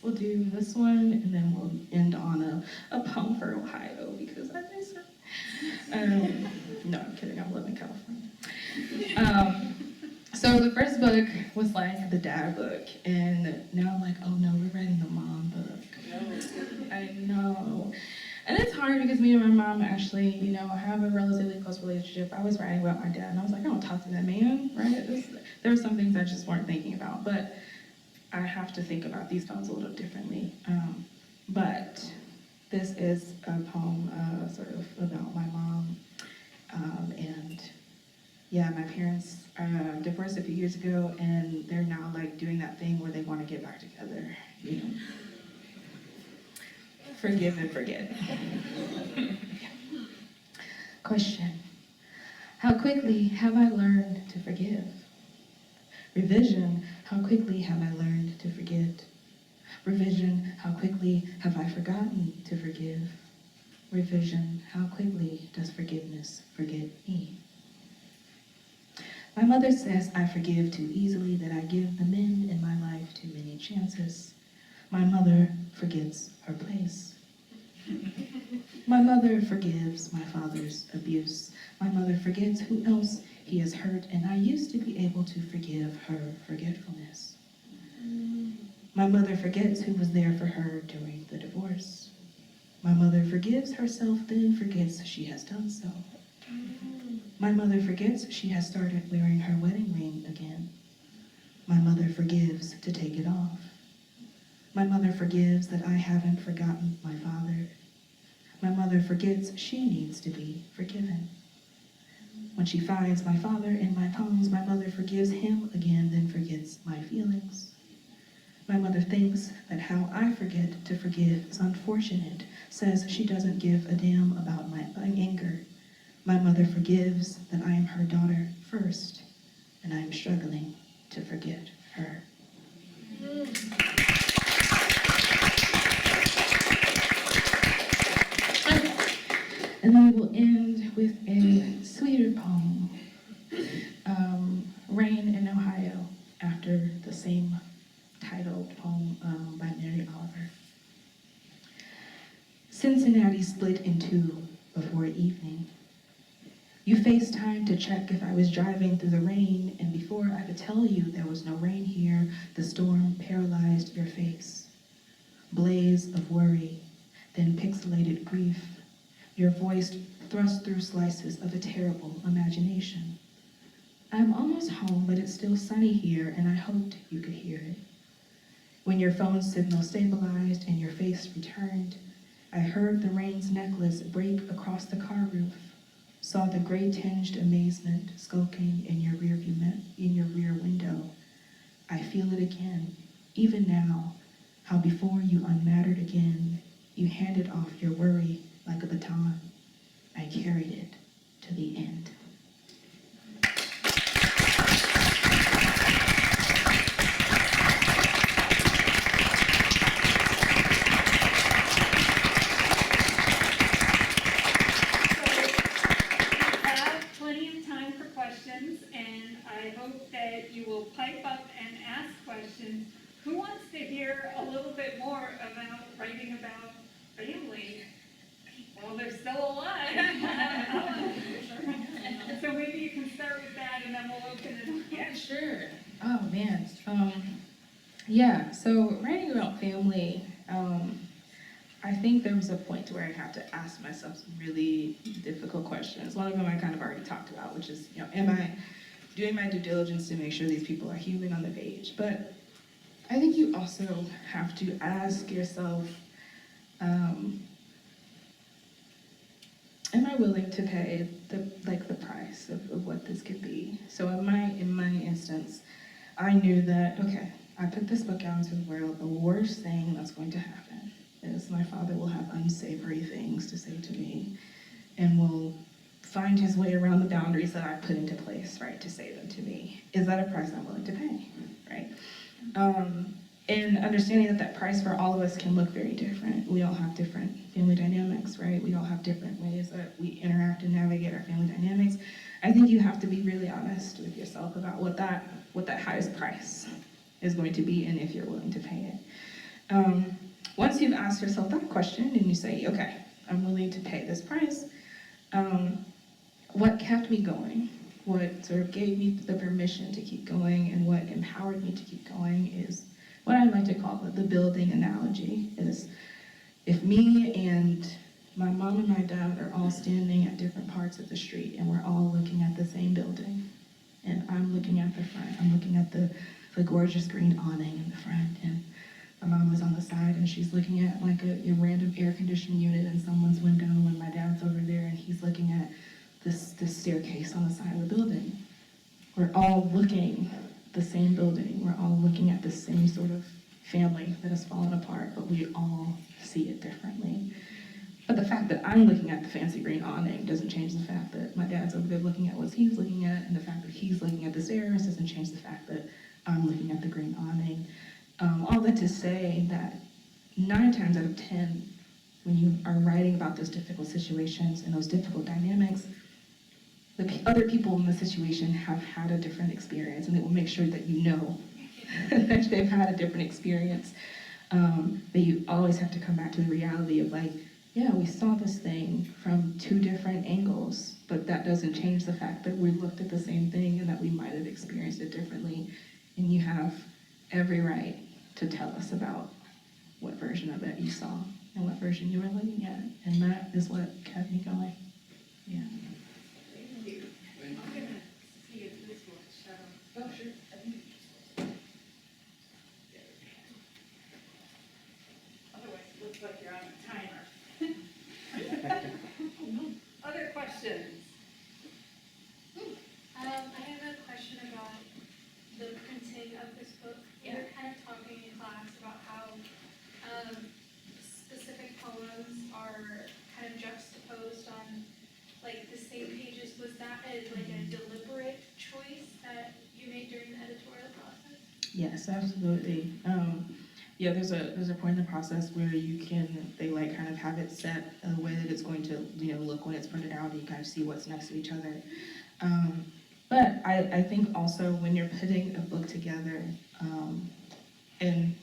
We'll do this one, and then we'll end on a poem for Ohio, because I miss it. No, I'm kidding, I live in California. So the first book was like the dad book, and now I'm like, oh no, we're writing the mom book. I know. And it's hard because me and my mom actually, have a relatively close relationship. I was writing about my dad, and I was like, I don't talk to that man, right? There were some things I just weren't thinking about, but I have to think about these poems a little differently. But this is a poem sort of about my mom. And yeah, my parents divorced a few years ago, and they're now like doing that thing where they want to get back together, Forgive and forget. Question: how quickly have I learned to forgive? Revision: how quickly have I learned to forget? Revision: how quickly have I forgotten to forgive? Revision: how quickly does forgiveness forget me? My mother says I forgive too easily, that I give the men in my life too many chances. My mother forgets her place. My mother forgives my father's abuse. My mother forgets who else he has hurt, and I used to be able to forgive her forgetfulness. My mother forgets who was there for her during the divorce. My mother forgives herself, then forgets she has done so. My mother forgets she has started wearing her wedding ring again. My mother forgives to take it off. My mother forgives that I haven't forgotten my father. My mother forgets she needs to be forgiven. When she finds my father in my poems, my mother forgives him again, then forgets my feelings. My mother thinks that how I forget to forgive is unfortunate, says she doesn't give a damn about my anger. My mother forgives that I am her daughter first, and I am struggling to forget her. And then we will end with a sweeter poem, Rain in Ohio, after the same titled poem by Mary Oliver. Cincinnati split in two before evening. You FaceTimed to check if I was driving through the rain, and before I could tell you there was no rain here, the storm paralyzed your face. Blaze of worry, then pixelated grief. Your voice thrust through slices of a terrible imagination. I'm almost home, but it's still sunny here, and I hoped you could hear it. When your phone signal stabilized and your face returned, I heard the rain's necklace break across the car roof, saw the gray-tinged amazement skulking in your rear window. I feel it again, even now, how before you unmattered again, you handed off your worry like a baton. I carried it to the end. family, well, there's still a lot. So maybe you can start with that and then we'll open it up. Yeah, sure. Oh, man. Yeah, so writing about family, I think there was a point where I had to ask myself some really difficult questions. One of them I kind of already talked about, which is, am I doing my due diligence to make sure these people are human on the page? But I think you also have to ask yourself, am I willing to pay the price of what this could be? So in my instance, I knew that, okay, I put this book out into the world, the worst thing that's going to happen is my father will have unsavory things to say to me and will find his way around the boundaries that I put into place, right, to say them to me. Is that a price I'm willing to pay, right? And understanding that price for all of us can look very different. We all have different family dynamics, right? We all have different ways that we interact and navigate our family dynamics. I think you have to be really honest with yourself about what that highest price is going to be and if you're willing to pay it. Once you've asked yourself that question and you say, okay, I'm willing to pay this price, what kept me going, what sort of gave me the permission to keep going and what empowered me to keep going is what I like to call the building analogy. Is if me and my mom and my dad are all standing at different parts of the street and we're all looking at the same building, and I'm looking at the front, I'm looking at the gorgeous green awning in the front, and my mom is on the side and she's looking at like a random air conditioning unit in someone's window, and my dad's over there and he's looking at this staircase on the side of the building. We're all looking the same building. We're all looking at the same sort of family that has fallen apart, but we all see it differently. But the fact that I'm looking at the fancy green awning doesn't change the fact that my dad's over there looking at what he's looking at, and the fact that he's looking at the stairs doesn't change the fact that I'm looking at the green awning. All that to say that 9 times out of 10, when you are writing about those difficult situations and those difficult dynamics, the other people in the situation have had a different experience, and they will make sure that you know that they've had a different experience. That you always have to come back to the reality of like, yeah, we saw this thing from 2 different angles, but that doesn't change the fact that we looked at the same thing and that we might have experienced it differently. And you have every right to tell us about what version of it you saw and what version you were looking at. And that is what kept me going. Yeah. I'm gonna see if this will show. Oh, sure. Otherwise, it looks like you're on a timer. Other questions? I have a question about the printing of this book. We were kind of talking in class about how specific poems are kind of juxtaposed on like the same pages. Was that a deliberate choice that you made during the editorial process? Yes, absolutely. Yeah, there's a point in the process where they like kind of have it set the way that it's going to look when it's printed out, and you kind of see what's next to each other. But I think also when you're putting a book together, and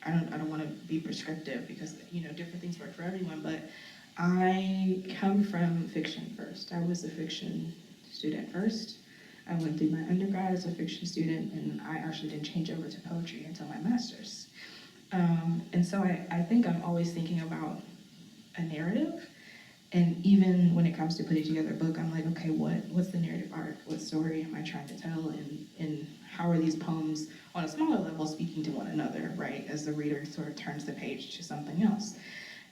I don't want to be prescriptive because different things work for everyone, but I come from fiction first. I was a fiction student first. I went through my undergrad as a fiction student, and I actually didn't change over to poetry until my master's. And so I think I'm always thinking about a narrative. And even when it comes to putting together a book, I'm like, okay, what's the narrative arc? What story am I trying to tell? And how are these poems on a smaller level speaking to one another, right? As the reader sort of turns the page to something else.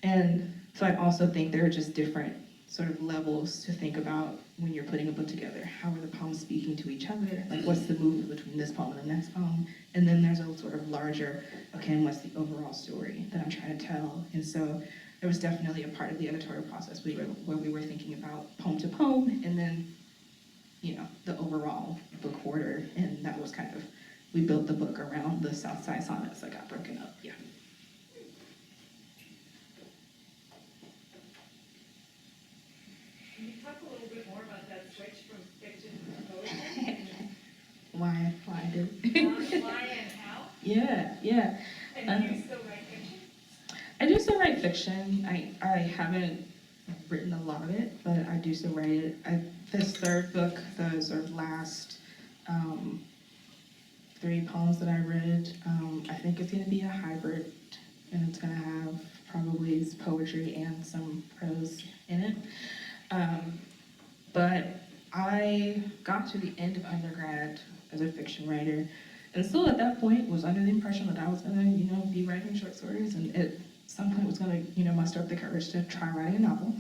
And so I also think there are just different sort of levels to think about when you're putting a book together. How are the poems speaking to each other? Like, what's the movement between this poem and the next poem? And then there's a sort of larger, okay, and what's the overall story that I'm trying to tell? And so there was definitely a part of the editorial process where we were thinking about poem to poem, and then, the overall book order, and that was kind of, we built the book around the South Side sonnets that got broken up, yeah. Can you talk a little bit more about that switch from fiction to poetry? Why did? Why and how? Yeah. And do you still write fiction? I do still write fiction. I haven't written a lot of it, but I do still write it. This third book, the sort of last 3 poems that I read, I think it's going to be a hybrid, and it's going to have probably poetry and some prose in it. But I got to the end of undergrad as a fiction writer, and still at that point was under the impression that I was going to, be writing short stories, and at some point was going to, muster up the courage to try writing a novel.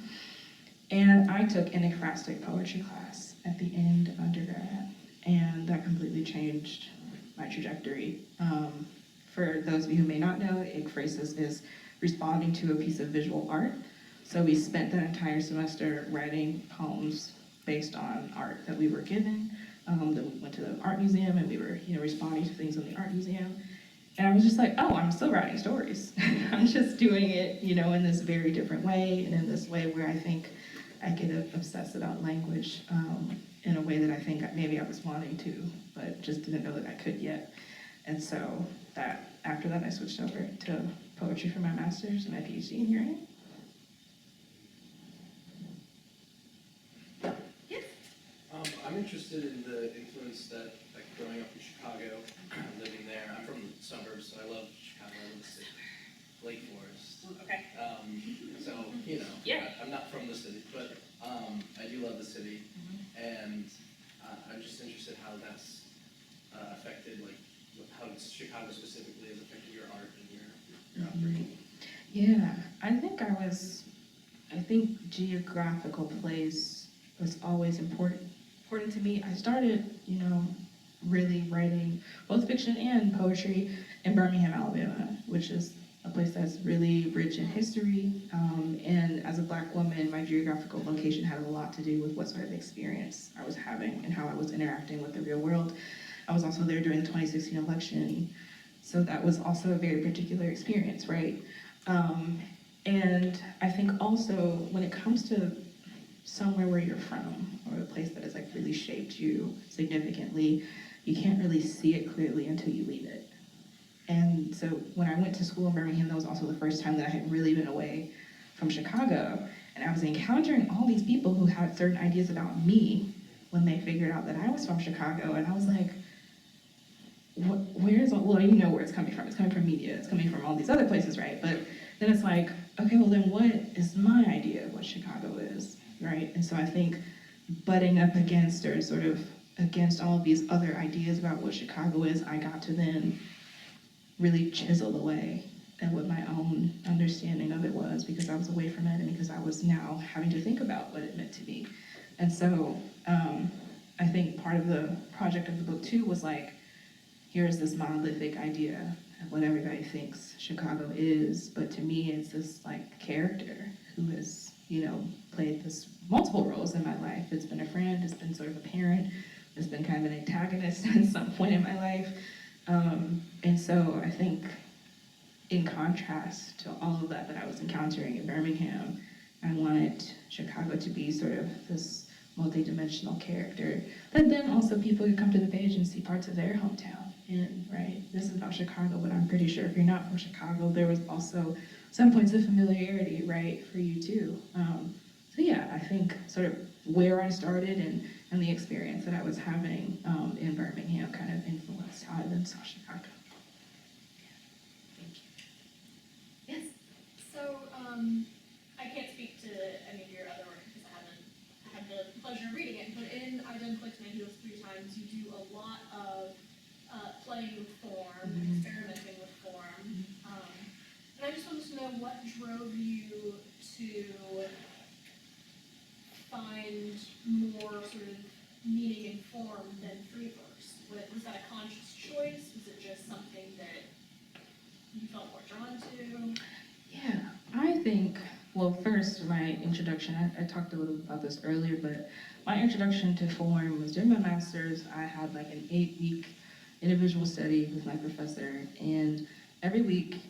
And I took an ekphrastic poetry class at the end of undergrad, and that completely changed my trajectory. For those of you who may not know, ekphrasis is responding to a piece of visual art. So we spent that entire semester writing poems based on art that we were given. Then we went to the art museum and we were, responding to things in the art museum. And I was just like, oh, I'm still writing stories. I'm just doing it, in this very different way, and in this way where I think I get obsessed about language in a way that I think maybe I was wanting to, but just didn't know that I could yet. And so after that, I switched over to poetry for my master's and my PhD, and here I am. I'm interested in the influence that, like, growing up in Chicago, living there. I'm from the suburbs, so I love Chicago. I love the city. Lake Forest. Okay. So, Yeah. I'm not from the city, but I do love the city. And I'm just interested how that's affected, like, how Chicago specifically has affected your art and your upbringing. Yeah, I think geographical place was always important to me. I started, really writing both fiction and poetry in Birmingham, Alabama, which is a place that's really rich in history. And as a Black woman, my geographical location had a lot to do with what sort of experience I was having and how I was interacting with the real world. I was also there during the 2016 election, so that was also a very particular experience, right? And I think also when it comes to somewhere where you're from, or a place that has like really shaped you significantly, you can't really see it clearly until you leave it. And so when I went to school in Birmingham, that was also the first time that I had really been away from Chicago, and I was encountering all these people who had certain ideas about me when they figured out that I was from Chicago, and I was like, well, you know where it's coming from. It's coming from media, it's coming from all these other places, right? But then it's like, okay, well then what is my idea of what Chicago is, right? And so I think butting up against, or sort of against all of these other ideas about what Chicago is, I got to then really chisel away at what my own understanding of it was, because I was away from it and because I was now having to think about what it meant to be. And so I think part of the project of the book too was like, here's this monolithic idea of what everybody thinks Chicago is, but to me it's this like character who has, played this multiple roles in my life. It's been a friend, it's been sort of a parent, it's been kind of an antagonist at some point in my life. And so I think in contrast to all of that I was encountering in Birmingham, I wanted Chicago to be sort of this multi-dimensional character, but then also people could come to the page and see parts of their hometown. And right, this is about Chicago, but I'm pretty sure if you're not from Chicago, there was also some points of familiarity, right, for you too. So yeah, I think sort of where I started and the experience that I was having in Birmingham kind of influenced how I then saw Chicago. Thank you. Yes. So, I can't speak to any of your other work because I haven't had the pleasure of reading it, but in Identical to Heals 3 Times, you do a lot of playing with form, and experimenting with form. And I just wanted to know what drove you to find more sort of meaning in form than free verse. Was that a conscious choice? Was it just something that you felt more drawn to? Yeah, I think, well, first, my introduction, I talked a little bit about this earlier, but my introduction to form was during my master's. I had like an 8-week individual study with my professor, and every week,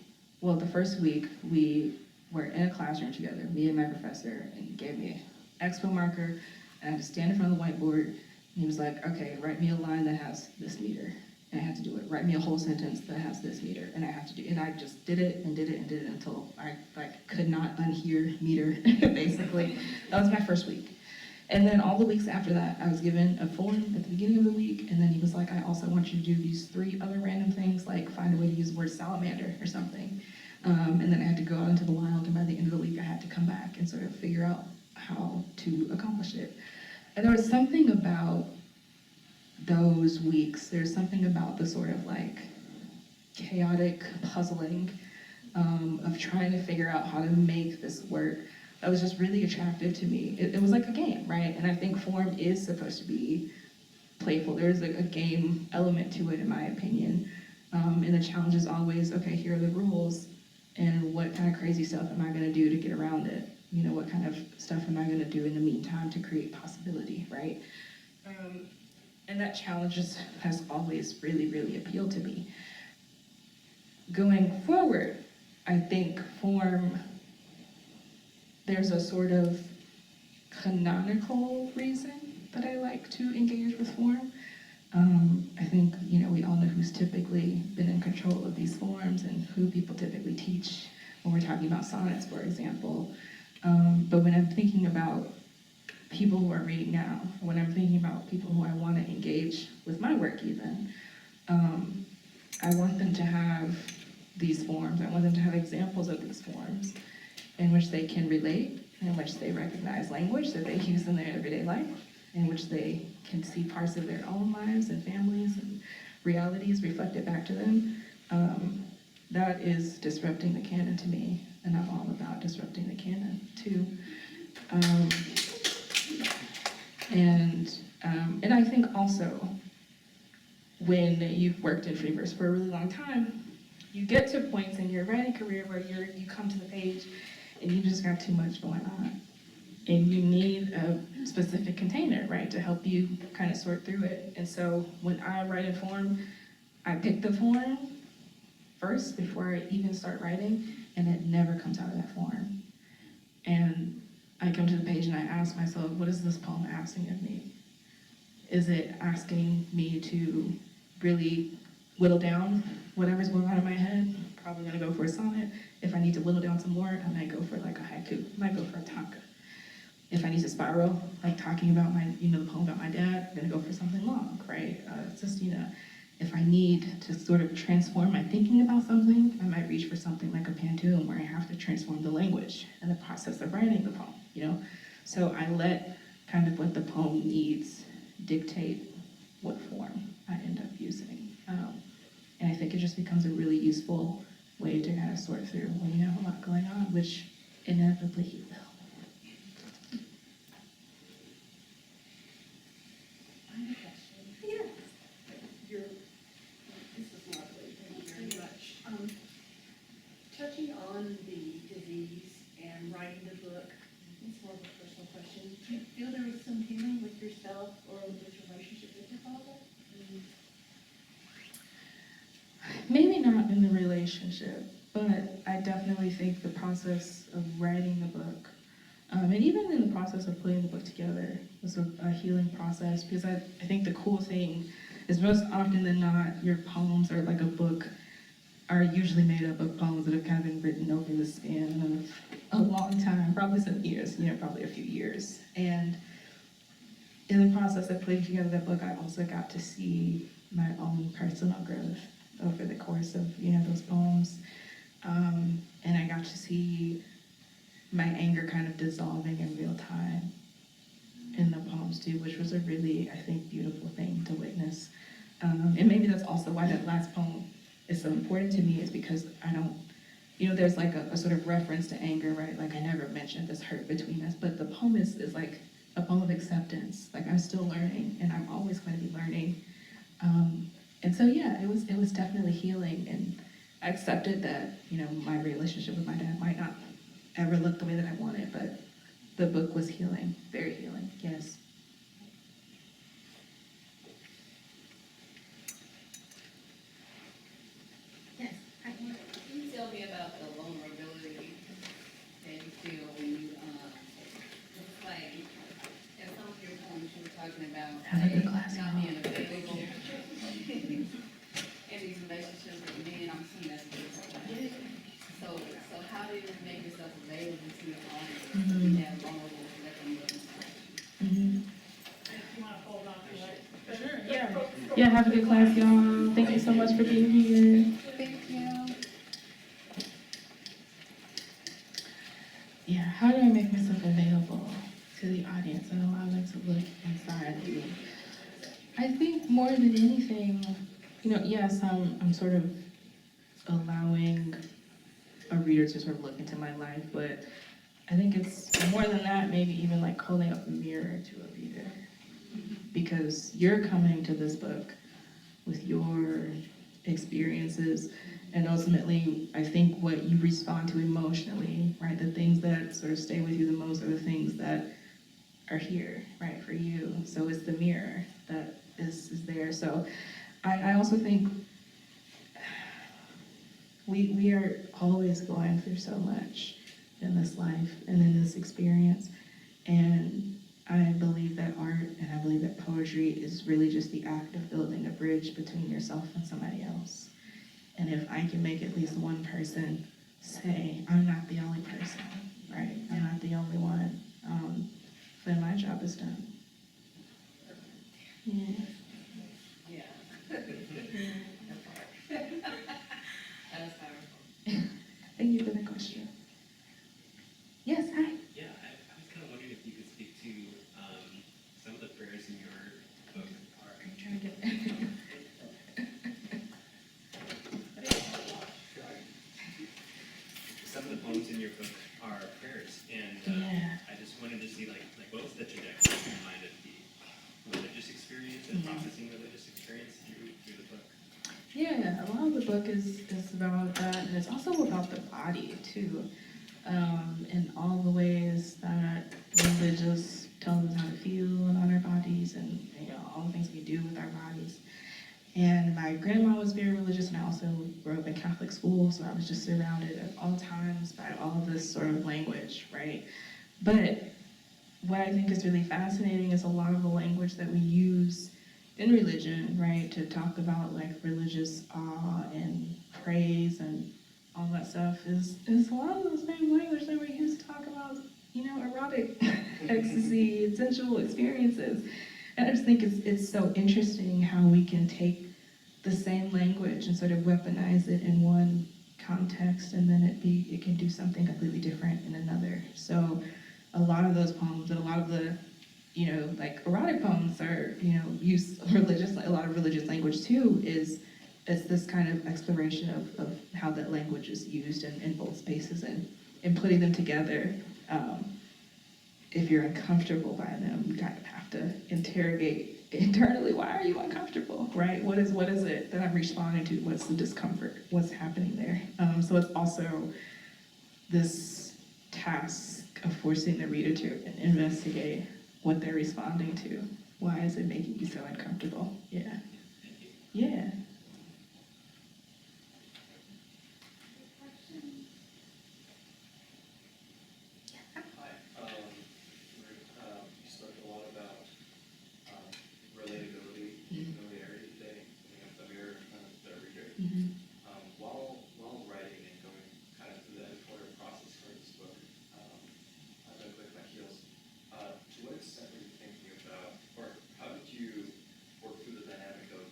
well, the first week, we were in a classroom together, me and my professor, and he gave me an expo marker, and I had to stand in front of the whiteboard, and he was like, okay, write me a line that has this meter. and I had to do it. Write me a whole sentence that has this meter, and I have to do, and I just did it and did it and did it until I could not unhear meter, basically. That was my first week. And then all the weeks after that, I was given a form at the beginning of the week, and then he was like, I also want you to do these 3 other random things, like find a way to use the word salamander or something. And then I had to go out into the wild, and by the end of the week, I had to come back and sort of figure out how to accomplish it. And there was something about those weeks, there's something about the sort of like chaotic puzzling of trying to figure out how to make this work that was just really attractive to me. It was like a game, right? And I think form is supposed to be playful. There's a game element to it, in my opinion. And the challenge is always, okay, here are the rules, and what kind of crazy stuff am I gonna do to get around it? You know, what kind of stuff am I gonna do in the meantime to create possibility, right? And that challenge has always really, really appealed to me. Going forward, I think form, there's a sort of canonical reason that I like to engage with form. I think, you know, we all know who's typically been in control of these forms and who people typically teach when we're talking about sonnets, for example. But when I'm thinking about people who are reading now, when I'm thinking about people who I want to engage with my work even, I want them to have these forms. I want them to have examples of these forms in which they can relate, in which they recognize language that they use in their everyday life, in which they can see parts of their own lives and families and realities reflected back to them. That is disrupting the canon to me, and I'm all about disrupting the canon too. And I think also, when you've worked in free verse for a really long time, you get to points in your writing career where you come to the page and you just got too much going on. And you need a specific container, right, to help you kind of sort through it. And so when I write in form, I pick the form first before I even start writing, and it never comes out of that form. And I come to the page and I ask myself, what is this poem asking of me? Is it asking me to really whittle down whatever's going on in my head? Probably gonna go for a sonnet. If I need to whittle down some more, I might go for like a haiku, I might go for a tanka. If I need to spiral, like talking about the poem about my dad, I'm gonna go for something long, right? It's just, if I need to sort of transform my thinking about something, I might reach for something like a pantoum where I have to transform the language and the process of writing the poem, So I let kind of what the poem needs dictate what form I end up using. And I think it just becomes a really useful way to kind of sort through when you have a lot going on, which inevitably you will. I have a question. Yes. This was lovely, thank you very much. Touching on the disease and writing the book, it's more of a personal question. Do you feel there was some healing with yourself or with your relationship with your father? Maybe not in the relationship, but I definitely think the process of writing the book, and even in the process of putting the book together, was a healing process, because I think the cool thing is most often than not, your poems or like a book are usually made up of poems that have kind of been written over the span of a long time, probably some years, probably a few years. And in the process of putting together that book, I also got to see my own personal growth over the course of, those poems. And I got to see my anger kind of dissolving in real time in the poems too, which was a really, I think, beautiful thing to witness. And maybe that's also why that last poem is so important to me, is because I don't, there's like a sort of reference to anger, right? Like I never mentioned this hurt between us, but the poem is like a poem of acceptance. Like I'm still learning, and I'm always going to be learning. And so, yeah, it was definitely healing, and I accepted that, my relationship with my dad might not ever look the way that I wanted, but the book was healing, very healing, yes. Yes. Can you tell me about the vulnerability that you feel when you, it's like, in some of your poems, you were talking about Have a good glass of not being available. Yeah, have a good class, y'all. Thank you so much for being here. Thank you. Yeah, how do I make myself available to the audience and allow them to look inside of me? I think more than anything, yes, I'm sort of allowing a reader to sort of look into my life, but I think it's more than that, maybe even like holding up a mirror to a reader. Because you're coming to this book with your experiences, and ultimately, I think what you respond to emotionally, right? The things that sort of stay with you the most are the things that are here, right, for you. So it's the mirror that is there. So I also think we are always going through so much in this life and in this experience. And I believe that art and I believe that poetry is really just the act of building a bridge between yourself and somebody else. And if I can make at least one person say, I'm not the only person, right? I'm not the only one, then my job is done. Yeah. Yeah. That was powerful. Thank you for the question. Yes, hi. Yeah, I was kind of wondering if you could speak to some of the prayers in your book are. I'm trying to get Some of the poems in your book are prayers, and Yeah. I just wanted to see like what was the trajectory behind it, the religious experience and processing religious experience through the book. Yeah, a lot of the book is about that, and it's also about the body too, and all the ways that religious tells us how to feel about our bodies, and all the things we do with our bodies. And my grandma was very religious, and I also grew up in Catholic school, so I was just surrounded at all times by all of this sort of language, right? But what I think is really fascinating is a lot of the language that we use in religion, right, to talk about like religious awe and praise and all that stuff is a lot of the same language that we use to talk about, erotic ecstasy and sensual experiences. And I just think it's so interesting how we can take the same language and sort of weaponize it in one context, and then it can do something completely different in another. So a lot of those poems and a lot of the like erotic poems are, use a lot of religious language too, it's this kind of exploration of how that language is used in both spaces and putting them together. If you're uncomfortable by them, you kind of have to interrogate internally, why are you uncomfortable, right? What is it that I'm responding to? What's the discomfort? What's happening there? So it's also this task of forcing the reader to investigate what they're responding to. Why is it making you so uncomfortable? Yeah. Thank you. Yeah. Hi, you spoke a lot about relatability, familiarity today, putting up the mirror in front of the reader. Mm-hmm. While writing and going kind of through the editorial process for this book, I've been clicking my heels. To what extent were you thinking about, or how did you work through the dynamic of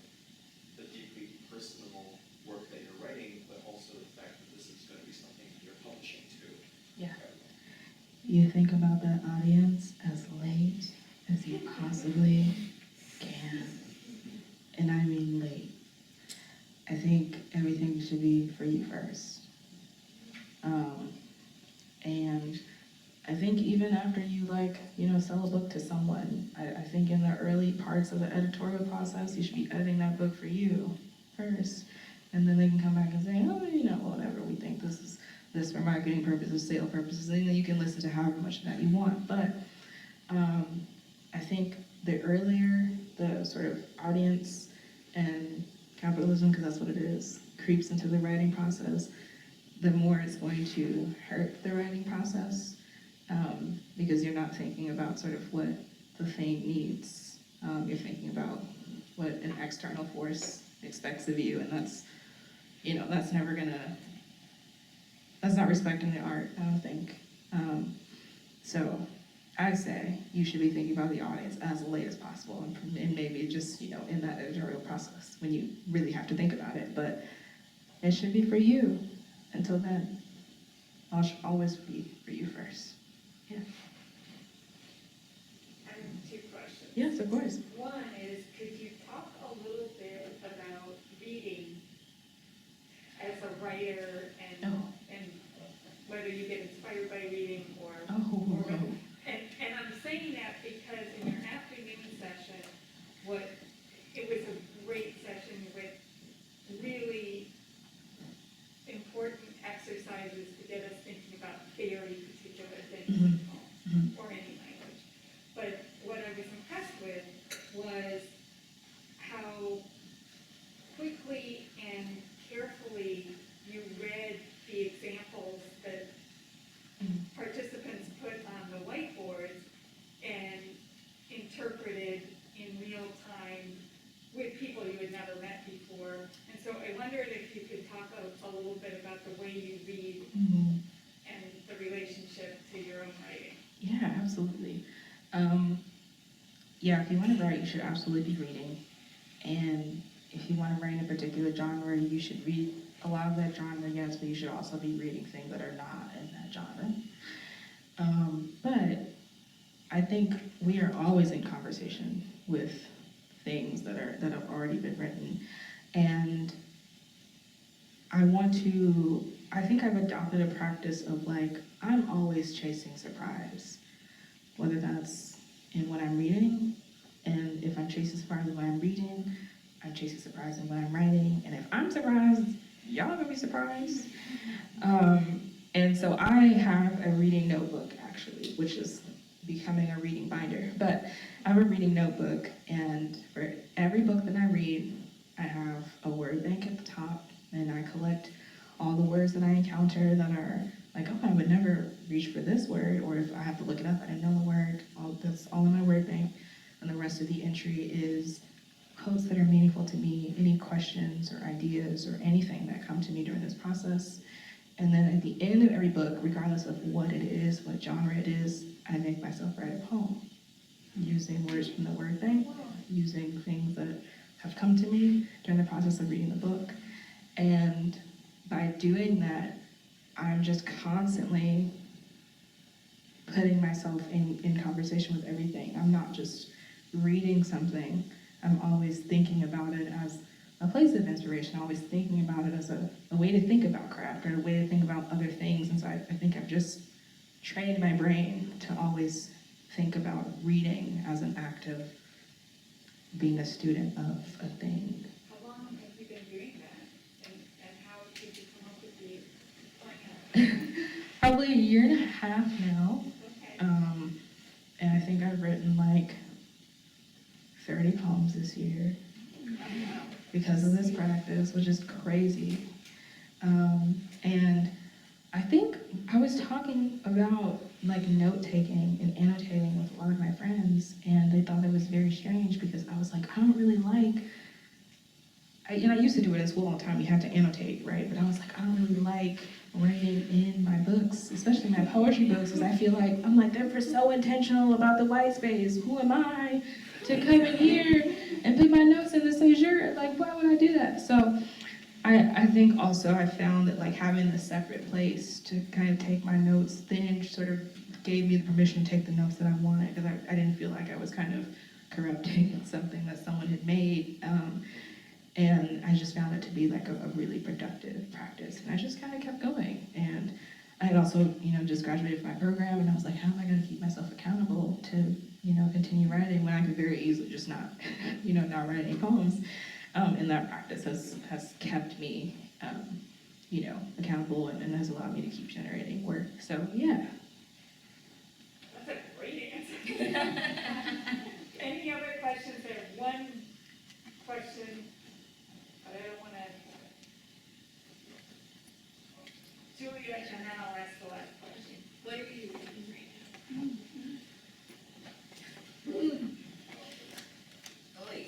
the deeply personal work that you're writing, but also the fact that this is going to be something you're publishing too? Yeah. You think about that audience as late as you possibly can. And I mean late. I think everything should be for you first. And I think even after you sell a book to someone, I think in the early parts of the editorial process, you should be editing that book for you first. And then they can come back and say, oh, whatever, we think this is this for marketing purposes, sale purposes, and then you can listen to however much of that you want. But I think the earlier the sort of audience and capitalism, because that's what it is, creeps into the writing process, the more it's going to hurt the writing process, because you're not thinking about sort of what the thing needs. You're thinking about what an external force expects of you, and that's never gonna, that's not respecting the art, I don't think. So I say you should be thinking about the audience as late as possible, and maybe just, you know, in that editorial process when you really have to think about it. But it should be for you. Until then, I should always be for you first. Yeah. I have two questions. Yes, of course. One is, could you talk a little bit about reading as a writer and, Oh. and whether you get inspired by reading or, Oh. and I'm saying that because in your afternoon session, it was a great session with really important exercises to get us thinking about very particular things in poems or any language. But what I was impressed with was how quickly and carefully you read the examples that participants put on the whiteboards and interpreted in real time with people you had never met before. And so I wondered if you could talk a little bit about the way you read and the relationship to your own writing. Yeah, absolutely. Yeah, if you want to write, you should absolutely be reading. And if you want to write in a particular genre, you should read a lot of that genre, yes, but you should also be reading things that are not in that genre. But I think we are always in conversation with things that have already been written. And I think I've adopted a practice of like, I'm always chasing surprise, whether that's in what I'm reading, and if I'm chasing surprise in what I'm reading, I'm chasing surprise in what I'm writing, and if I'm surprised, y'all gonna be surprised. And so I have a reading notebook actually, which is becoming a reading binder, but I have a reading notebook, and for every book that I read, I have a word bank at the top, and I collect all the words that I encounter that are like, oh, I would never reach for this word, or if I have to look it up, I didn't know the word, that's all in my word bank. And the rest of the entry is quotes that are meaningful to me, any questions or ideas or anything that come to me during this process. And then at the end of every book, regardless of what it is, what genre it is, I make myself write a poem using words from the word bank, using things that have come to me during the process of reading the book. And by doing that, I'm just constantly putting myself in conversation with everything. I'm not just reading something, I'm always thinking about it as a place of inspiration, always thinking about it as a way to think about craft or a way to think about other things. And so I think I've just trained my brain to always think about reading as an act of being a student of a thing. How long have you been doing that? And how did you come up with the plan? Probably a year and a half now. Okay. And I think I've written like 30 poems this year because of this practice, which is crazy. And I think I was talking about like note-taking and annotating with a lot of my friends, and they thought it was very strange because I was like, I don't really like, I used to do it in school all the time, we had to annotate, right? But I was like, I don't really like writing in my books, especially my poetry books, because I feel like, I'm like, they're so intentional about the white space. Who am I to come in here and put my notes in the séjour? Like, why would I do that? So I think also I found that like having a separate place to kind of take my notes then sort of gave me the permission to take the notes that I wanted, because I didn't feel like I was kind of corrupting something that someone had made. And I just found it to be like a really productive practice. And I just kind of kept going. And I had also, just graduated from my program, and I was like, how am I going to keep myself accountable to, continue writing when I could very easily just not, not write any poems. And that practice has kept me, accountable and has allowed me to keep generating work. So, yeah. That's a great answer. Any other questions? I have one question, but I don't want to. Julia, and then I'll ask the last question. What are you reading right now? Oy.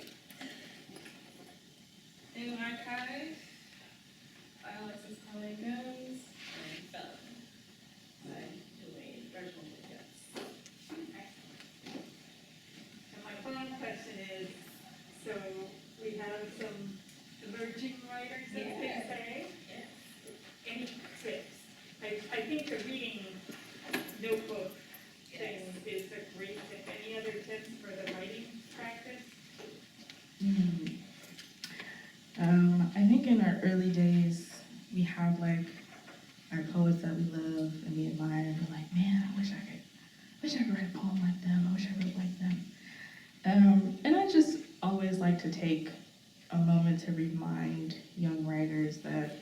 In Archive by Alexis Colleen Jones. By notebook thing is a great tip. Any other tips for the writing practice? I think in our early days, we have like our poets that we love and we admire, and we're like, man, I wish I could write a poem like them. I wish I wrote like them. And I just always like to take a moment to remind young writers that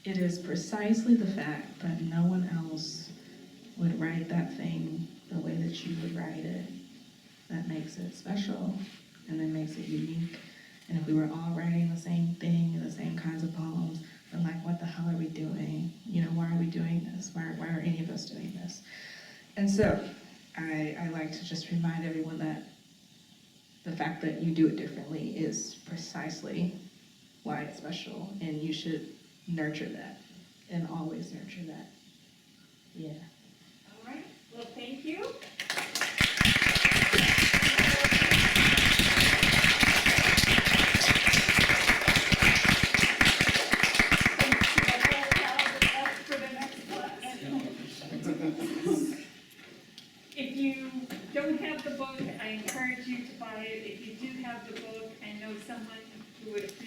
it is precisely the fact that no one else would write that thing the way that you would write it that makes it special and that makes it unique. And if we were all writing the same thing, the same kinds of poems, then like, what the hell are we doing? You know, why are we doing this? Why are any of us doing this? And so I like to just remind everyone that the fact that you do it differently is precisely why it's special, and you should nurture that and always nurture that. Yeah. All right, well, thank you. If you don't have the book, I encourage you to buy it. If you do have the book, I know someone who would appreciate